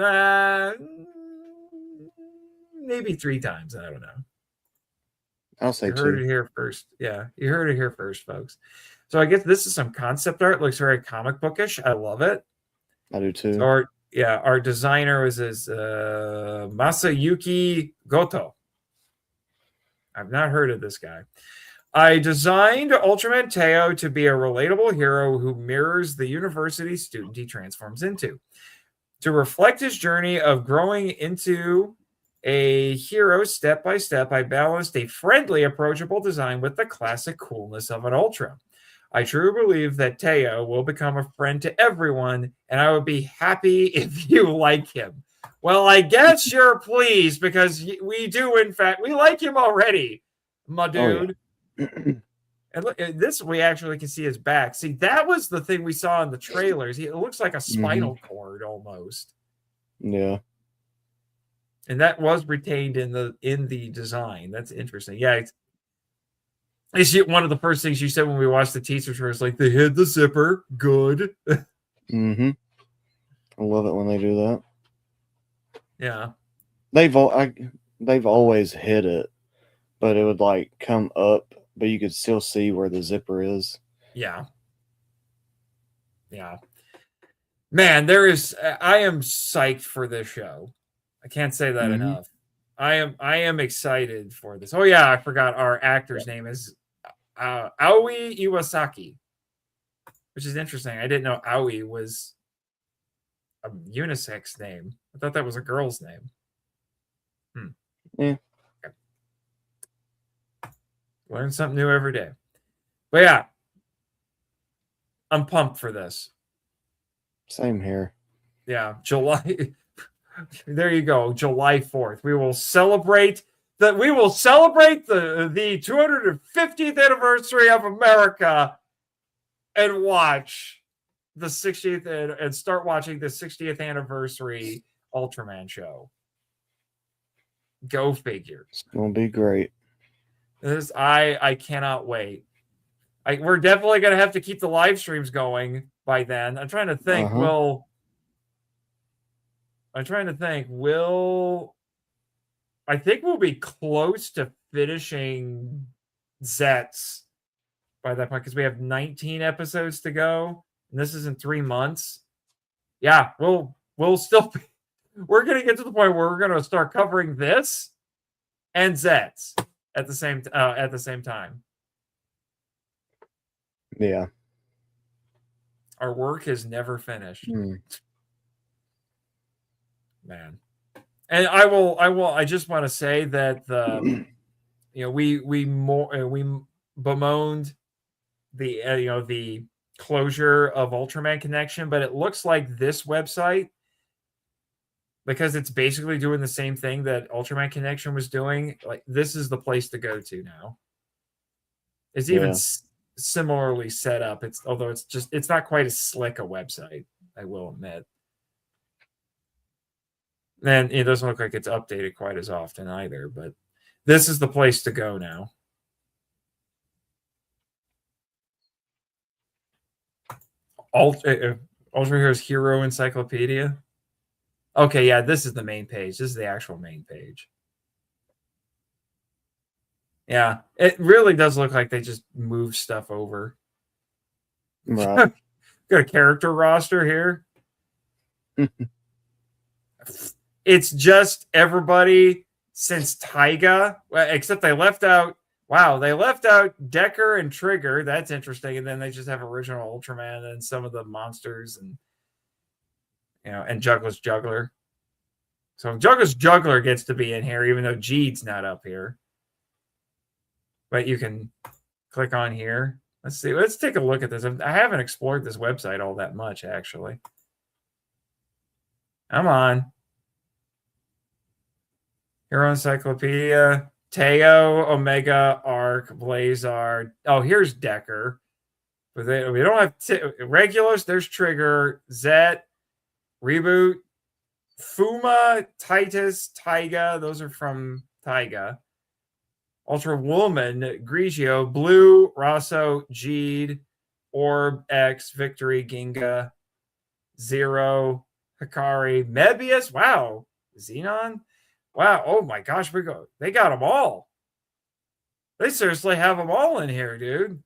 maybe 3 times. I don't know. I'll say 2. You heard it here first. Yeah, you heard it here first, folks. So I guess this is some concept art. Looks very comic bookish. I love it. I do too. So our designer is Masayuki Goto. I've not heard of this guy. I designed Ultraman Teo to be a relatable hero who mirrors the university student he transforms into. To reflect his journey of growing into a hero step by step, I balanced a friendly, approachable design with the classic coolness of an Ultra. I truly believe that Teo will become a friend to everyone, and I would be happy if you like him. Well, I guess you're pleased because we do, in fact, we like him already, my dude. Oh, yeah. And look, this we actually can see his back. See, that was the thing we saw in the trailers. It looks like a spinal cord almost. Yeah. And that was retained in the design. That's interesting. Yeah, it's one of the first things you said when we watched the teaser trailer. It's like they hid the zipper. Good. I love it when they do that. Yeah. They've always hid it, but it would like come up, but you could still see where the zipper is. Yeah. Yeah. Man, I am psyched for this show. I can't say that enough. I am excited for this. Oh yeah, I forgot our actor's name is Aoi Iwasaki, which is interesting. I didn't know Aoi was a unisex name. I thought that was a girl's name. Yeah. Okay. Learn something new every day. But yeah, I'm pumped for this. Same here. Yeah, July. There you go. July 4th. We will celebrate that we will celebrate the 250th anniversary of America and watch the 60th and start watching the 60th anniversary Ultraman show. Go figure. It's gonna be great. I cannot wait. We're definitely gonna have to keep the live streams going by then. I'm trying to think. I think we'll be close to finishing ZEZTZ by that point because we have 19 episodes to go, and this is in 3 months. Yeah, we'll still be, we're gonna get to the point where we're gonna start covering this and ZEZTZ at the same time. Yeah. Our work is never finished. Man. And I just want to say that we bemoaned the closure of Ultraman Connection, but it looks like this website, because it's basically doing the same thing that Ultraman Connection was doing, like this is the place to go to now. It's even similarly set up. Although it's not quite as slick a website, I will admit. And it doesn't look like it's updated quite as often either, but this is the place to go now. Ultra Heroes Hero Encyclopedia. Okay, yeah, this is the main page. This is the actual main page. Yeah, it really does look like they just moved stuff over. Right. Got a character roster here. It's just everybody since Taiga, except they left out. Wow, they left out Decker and Trigger. That's interesting. And then they just have original Ultraman and some of the monsters and and Juggler's Juggler. So Juggler's Juggler gets to be in here, even though Jeed's not up here. But you can click on here. Let's see. Let's take a look at this. I haven't explored this website all that much, actually. Come on. Hero Encyclopedia, Teo, Omega, Arc, Blazar. Oh, here's Decker. But we don't have Regulus. There's Trigger, Zet, Reboot, Fuma, Titus, Taiga. Those are from Taiga. Ultra Woman, Grigio, Blue, Rosso, Jeed, Orb, X, Victory, Ginga, Zero, Hikari, Mebius. Wow. Xenon. Wow. Oh my gosh. They got them all. They seriously have them all in here, dude.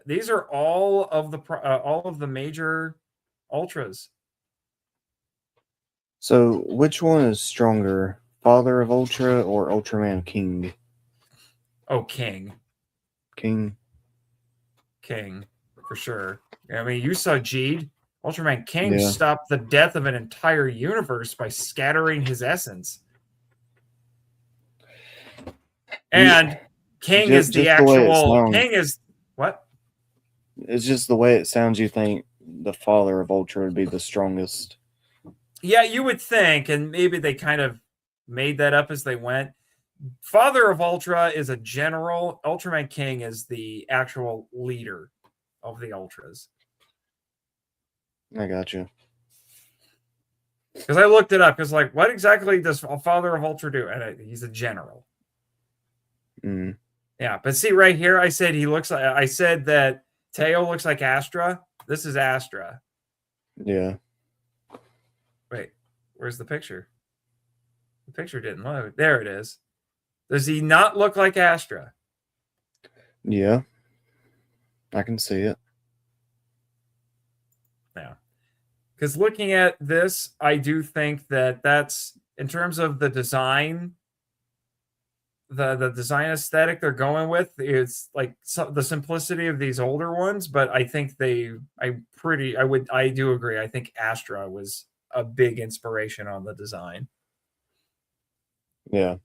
These are all of the major ultras. So, which one is stronger, Father of Ultra or Ultraman King? Oh, King, for sure. I mean, you saw Jeed. Ultraman King stopped the death of an entire universe by scattering his essence. And King is the actual. King is what? It's just the way it sounds. You think the Father of Ultra would be the strongest. Yeah, you would think, and maybe they kind of made that up as they went. Father of Ultra is a general. Ultraman King is the actual leader of the Ultras. I got you. Because I looked it up. Because, like, what exactly does Father of Ultra do? And he's a general. Mm. Yeah, but see right here, I said he looks like. I said that Teo looks like Astra. This is Astra. Yeah. Wait, where's the picture? The picture didn't load. There it is. Does he not look like Astra? Yeah. I can see it. Yeah. Because looking at this, I do think that that's, in terms of the design, the design aesthetic they're going with is like the simplicity of these older ones, but I think I do agree. I think Astra was a big inspiration on the design. Yeah.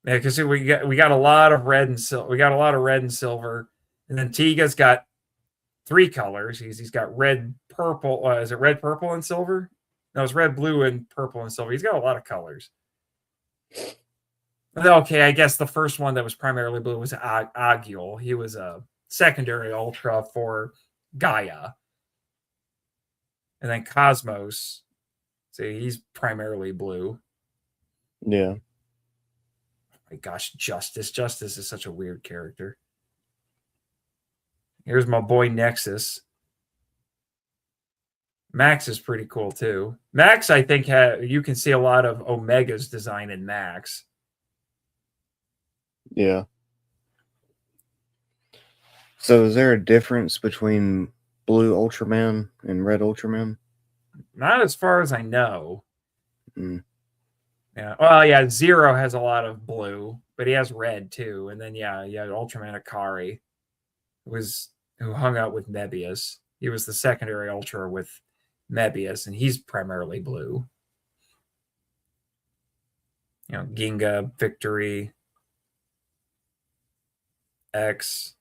Yeah, because we got a lot of red and silver. We got a lot of red and silver, and then Tiga's got 3 colors. He's got red, purple. Is it red, purple, and silver? No, it's red, blue, and purple and silver. He's got a lot of colors. Okay, I guess the first one that was primarily blue was Agil. He was a secondary Ultra for Gaia. And then Cosmos, see, he's primarily blue. Yeah. Oh my gosh, Justice. Justice is such a weird character. Here's my boy Nexus. Max is pretty cool too. Max, I think, you can see a lot of Omega's design in Max. Yeah. So is there a difference between blue Ultraman and red Ultraman? Not as far as I know. Mm. Yeah. Well, yeah, Zero has a lot of blue, but he has red too. And then Ultraman Akari who hung out with Mebius. He was the secondary Ultra with Mebius, and he's primarily blue. You know, Ginga, Victory, X.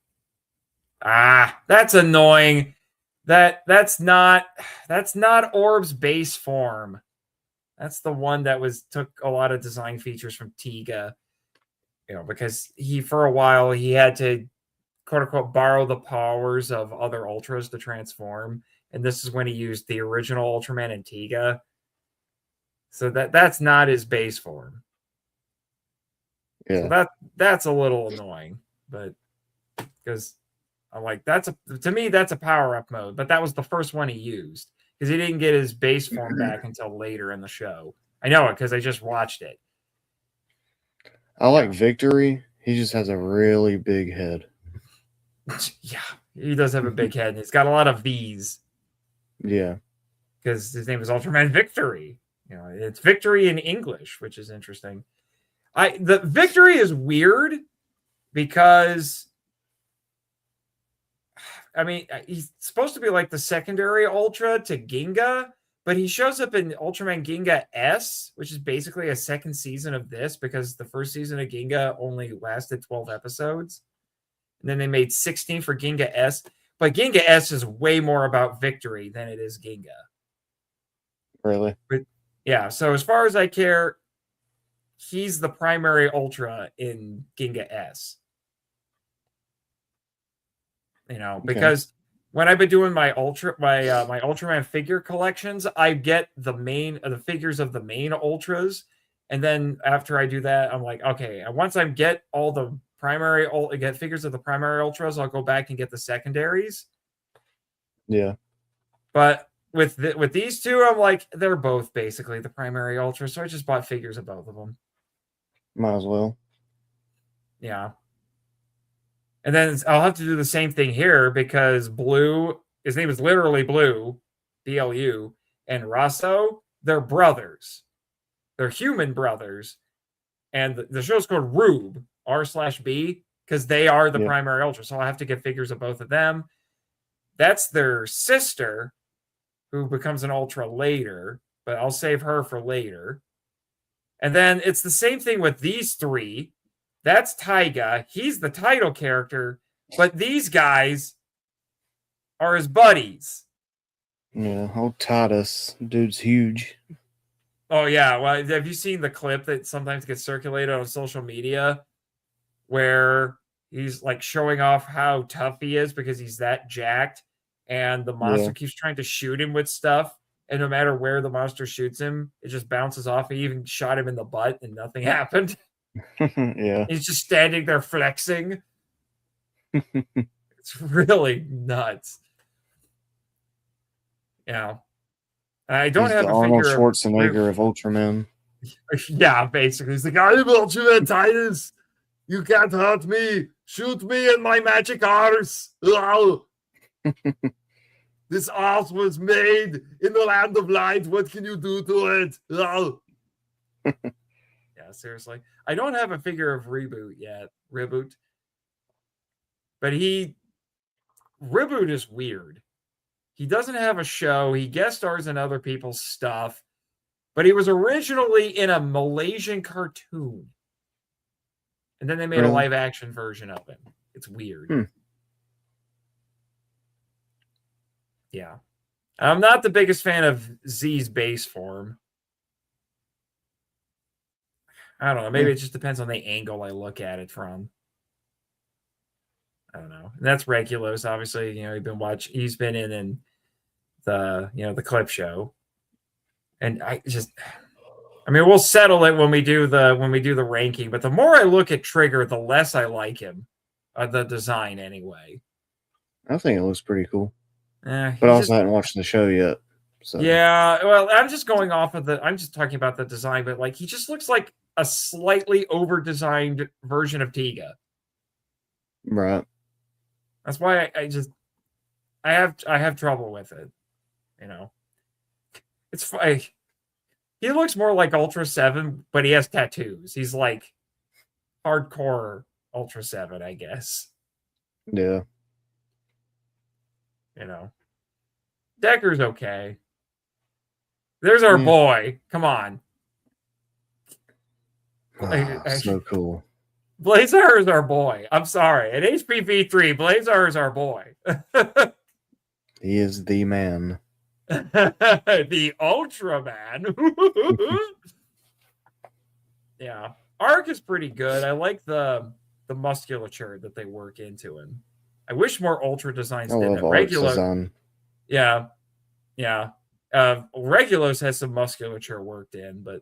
That's annoying. That's not Orb's base form. That's the one that took a lot of design features from Tiga. You know, because for a while he had to quote unquote borrow the powers of other Ultras to transform. And this is when he used the original Ultraman and Tiga. So that's not his base form. Yeah. So that's a little annoying, but because I'm like, to me, that's a power-up mode, but that was the first one he used because he didn't get his base form back until later in the show. I know it because I just watched it. I like Victory. He just has a really big head. Yeah, he does have a big head. And he's got a lot of V's. Yeah. Because his name is Ultraman Victory. You know, it's Victory in English, which is interesting. The Victory is weird because I mean, he's supposed to be like the secondary Ultra to Ginga, but he shows up in Ultraman Ginga S, which is basically a second season of this because the first season of Ginga only lasted 12 episodes. And then they made 16 for Ginga S. But Ginga S is way more about Victory than it is Ginga. Really? But yeah, so as far as I care, he's the primary Ultra in Ginga S. You know, because when I've been doing my Ultraman figure collections, I get the figures of the main Ultras, and then after I do that, I'm like, okay, once I get all the get figures of the primary Ultras, I'll go back and get the secondaries. Yeah. But with these two, I'm like, they're both basically the primary Ultras, so I just bought figures of both of them. Might as well. Yeah. And then I'll have to do the same thing here because Blue, his name is literally Blue, BLU, and Rosso, they're brothers. They're human brothers. And the show's called Rube, R/B, because they are the primary Ultra. So I'll have to get figures of both of them. That's their sister, who becomes an Ultra later, but I'll save her for later. And then it's the same thing with these three. That's Taiga. He's the title character, but these guys are his buddies. Yeah, old Titus. Dude's huge. Oh, yeah. Well, have you seen the clip that sometimes gets circulated on social media where he's like showing off how tough he is because he's that jacked and the monster keeps trying to shoot him with stuff, and no matter where the monster shoots him, it just bounces off. He even shot him in the butt and nothing happened. Yeah. He's just standing there flexing. It's really nuts. Yeah. I don't have the a Arnold figure Schwarzenegger of Ultraman. Yeah, basically. He's like, I'm Ultraman Titus. You can't hurt me. Shoot me in my magic arse. This arse was made in the land of light. What can you do to it? Yeah, seriously. I don't have a figure of Reboot yet. Reboot. But Reboot is weird. He doesn't have a show. He guest stars in other people's stuff. But he was originally in a Malaysian cartoon. And then they made a live action version of him. It's weird. Yeah. I'm not the biggest fan of Z's base form. I don't know. Maybe it just depends on the angle I look at it from. I don't know. And that's Regulos, obviously. He's been in the the clip show. And we'll settle it when we do the ranking, but the more I look at Trigger, the less I like him. The design anyway. I think it looks pretty cool. But I also haven't watched the show yet. So yeah, well, I'm just talking about the design, but like he just looks like a slightly over-designed version of Tiga. Right. That's why I have trouble with it. It's funny. He looks more like Ultra 7, but he has tattoos. He's like hardcore Ultra 7, I guess. Yeah. Decker's okay. There's our boy. Come on. So cool. Blazar is our boy. I'm sorry. At HPV3, Blazar is our boy. He is the man. The Ultraman. Yeah. Arc is pretty good. I like the musculature that they work into him. I wish more Ultra designs did that. Regular. Yeah. Yeah. Regulos has some musculature worked in, but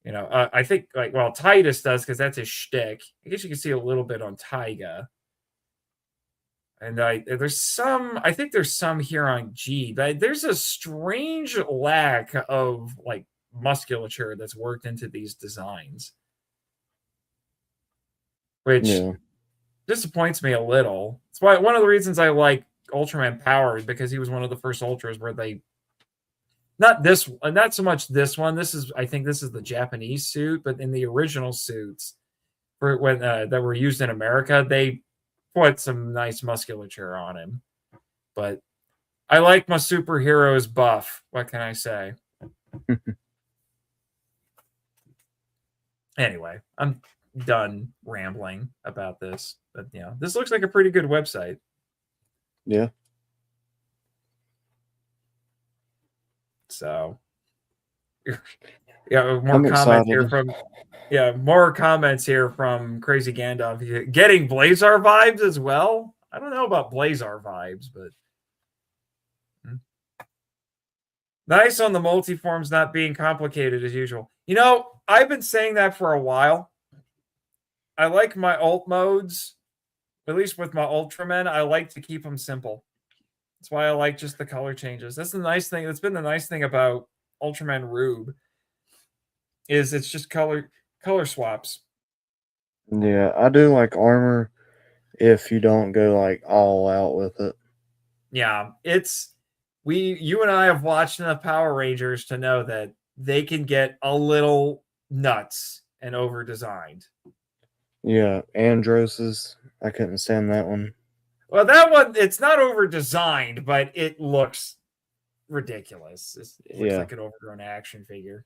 I think Titus does because that's his shtick. I guess you can see a little bit on Taiga. And I think there's some here on G, but there's a strange lack of musculature that's worked into these designs, which disappoints me a little. It's why one of the reasons I like Ultraman Power is because he was one of the first Ultras where they not so much this one. I think this is the Japanese suit, but in the original suits for when that were used in America, they put some nice musculature on him. But I like my superheroes buff. What can I say? Anyway, I'm done rambling about this. But this looks like a pretty good website. Yeah. So more comments here from Crazy Gandalf. Getting Blazar vibes as well. I don't know about Blazar vibes, but nice on the multiforms not being complicated as usual. I've been saying that for a while. I like my alt modes, at least with my Ultramen. I like to keep them simple. That's why I like just the color changes. That's the nice thing. That's been the nice thing about Ultraman Rube. Is it's just color swaps. Yeah, I do like armor if you don't go all out with it. Yeah, you and I have watched enough Power Rangers to know that they can get a little nuts and over designed. Yeah, Andros's. I couldn't stand that one. Well, that one, it's not over designed, but it looks ridiculous. It looks like an overgrown action figure.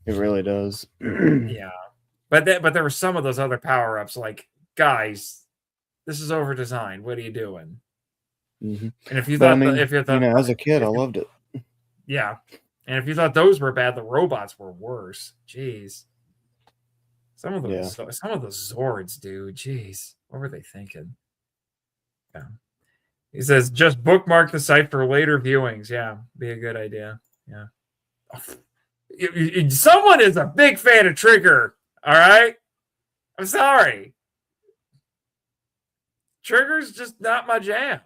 It really does. Yeah. But there were some of those other power-ups like, guys, this is over designed. What are you doing? Mm-hmm. And if you thought as a kid, I loved it. Yeah. And if you thought those were bad, the robots were worse. Jeez. Some of those Zords, dude. Jeez. What were they thinking? Yeah. He says, just bookmark the site for later viewings. Yeah, be a good idea. Yeah. Someone is a big fan of Trigger. All right? I'm sorry. Trigger's just not my jam.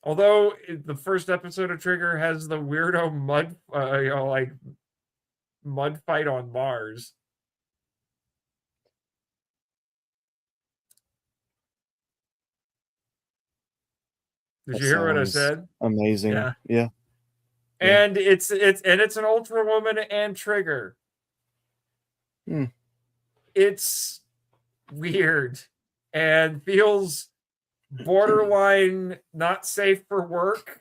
Although the first episode of Trigger has the weirdo mud fight on Mars. Did you hear what I said? Amazing. Yeah. And it's an Ultra Woman and Trigger. It's weird and feels borderline not safe for work.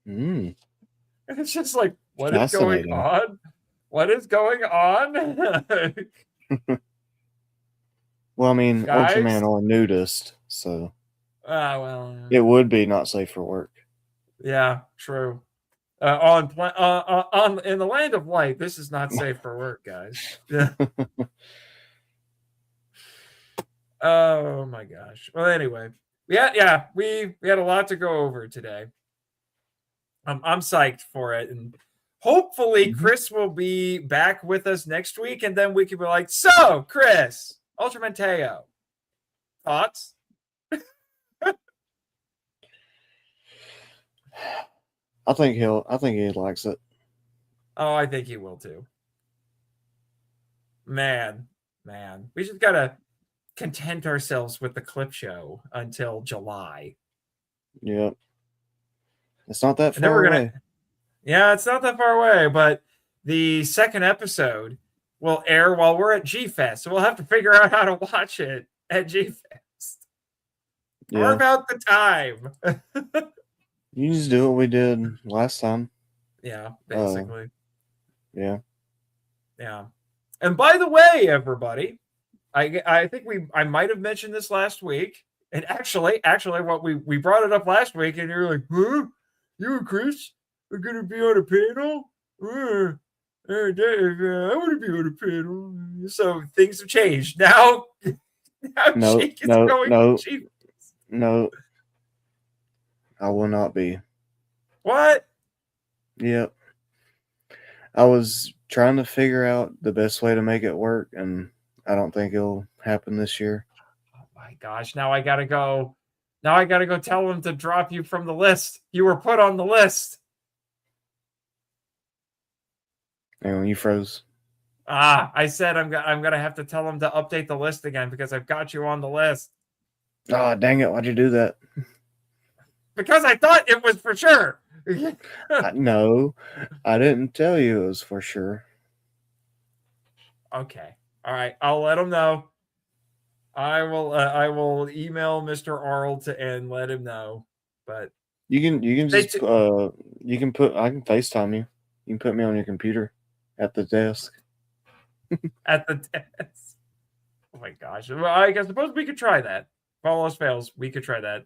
It's just like, what is going on? What is going on? Well, I mean, Guys? Ultraman or nudist, so Well, it would be not safe for work. yeah, true. In the land of light, this is not safe for work, guys. Yeah. Oh my gosh. Well, anyway, we had a lot to go over today. I'm psyched for it, and hopefully Chris will be back with us next week, and then we can be like, so Chris, Ultraman Teo, thoughts? I think he likes it. Oh, I think he will too. Man, we just gotta content ourselves with the clip show until July. Yep. It's not that And then far we're away. Yeah, it's not that far away, but the second episode will air while we're at G-Fest, so we'll have to figure out how to watch it at G-Fest. Yeah. Carve out the time. You just do what we did last time. Yeah, basically. Yeah. Yeah. And by the way, everybody, I think I might have mentioned this last week. And actually, what we brought it up last week, and you're like, huh? You and Chris are going to be on a panel? I want to be on a panel. So things have changed. Now Jake is going to G-Fest. No. I will not be. What? Yep. I was trying to figure out the best way to make it work, and I don't think it'll happen this year. Oh my gosh! Now I gotta go tell them to drop you from the list. You were put on the list. And you froze. I said I'm gonna have to tell them to update the list again because I've got you on the list. Oh, dang it! Why'd you do that? Because I thought it was for sure. No, I didn't tell you it was for sure. Okay. All right. I'll let him know. I will email Mr. Arnold and let him know. But you can just I can FaceTime you. You can put me on your computer at the desk. At the desk. Oh my gosh. Well, I suppose we could try that. If all else fails, we could try that.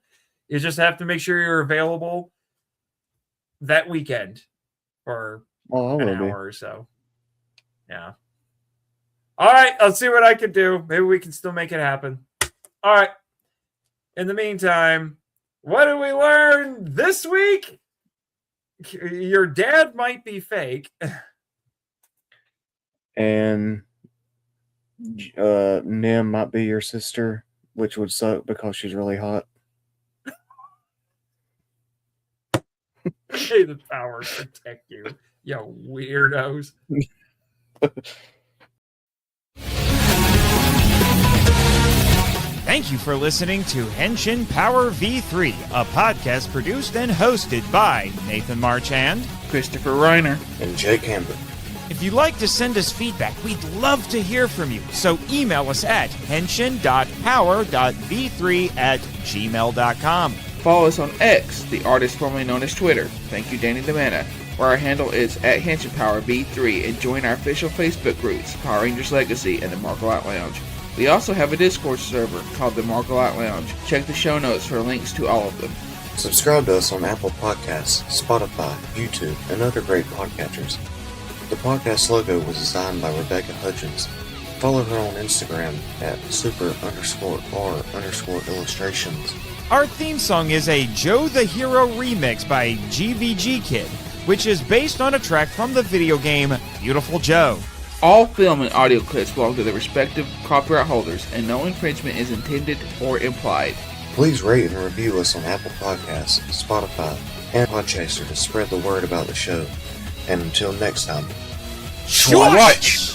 You just have to make sure you're available that weekend for an hour or so. Yeah. All right. I'll see what I can do. Maybe we can still make it happen. All right. In the meantime, what did we learn this week? Your dad might be fake. And Nim might be your sister, which would suck because she's really hot. May the power protect you, you weirdos. Thank you for listening to Henshin Power V3, a podcast produced and hosted by Nathan Marchand, Christopher Reiner, and Jake Hamber. If you'd like to send us feedback, we'd love to hear from you. So email us at henshin.power.v3@gmail.com. Follow us on X, the artist formerly known as Twitter. Thank you, Danny DeManna, where our handle is @HenshinPowerV3, and join our official Facebook groups, Power Rangers Legacy and the Marvel Out Lounge. We also have a Discord server called the Marvel Out Lounge. Check the show notes for links to all of them. Subscribe to us on Apple Podcasts, Spotify, YouTube, and other great podcatchers. The podcast logo was designed by Rebecca Hutchins. Follow her on Instagram at super_r_illustrations. Our theme song is a Joe the Hero remix by GVG Kid, which is based on a track from the video game Beautiful Joe. All film and audio clips belong to their respective copyright holders, and no infringement is intended or implied. Please rate and review us on Apple Podcasts, Spotify, and Podchaser to spread the word about the show. And until next time, Schwatch!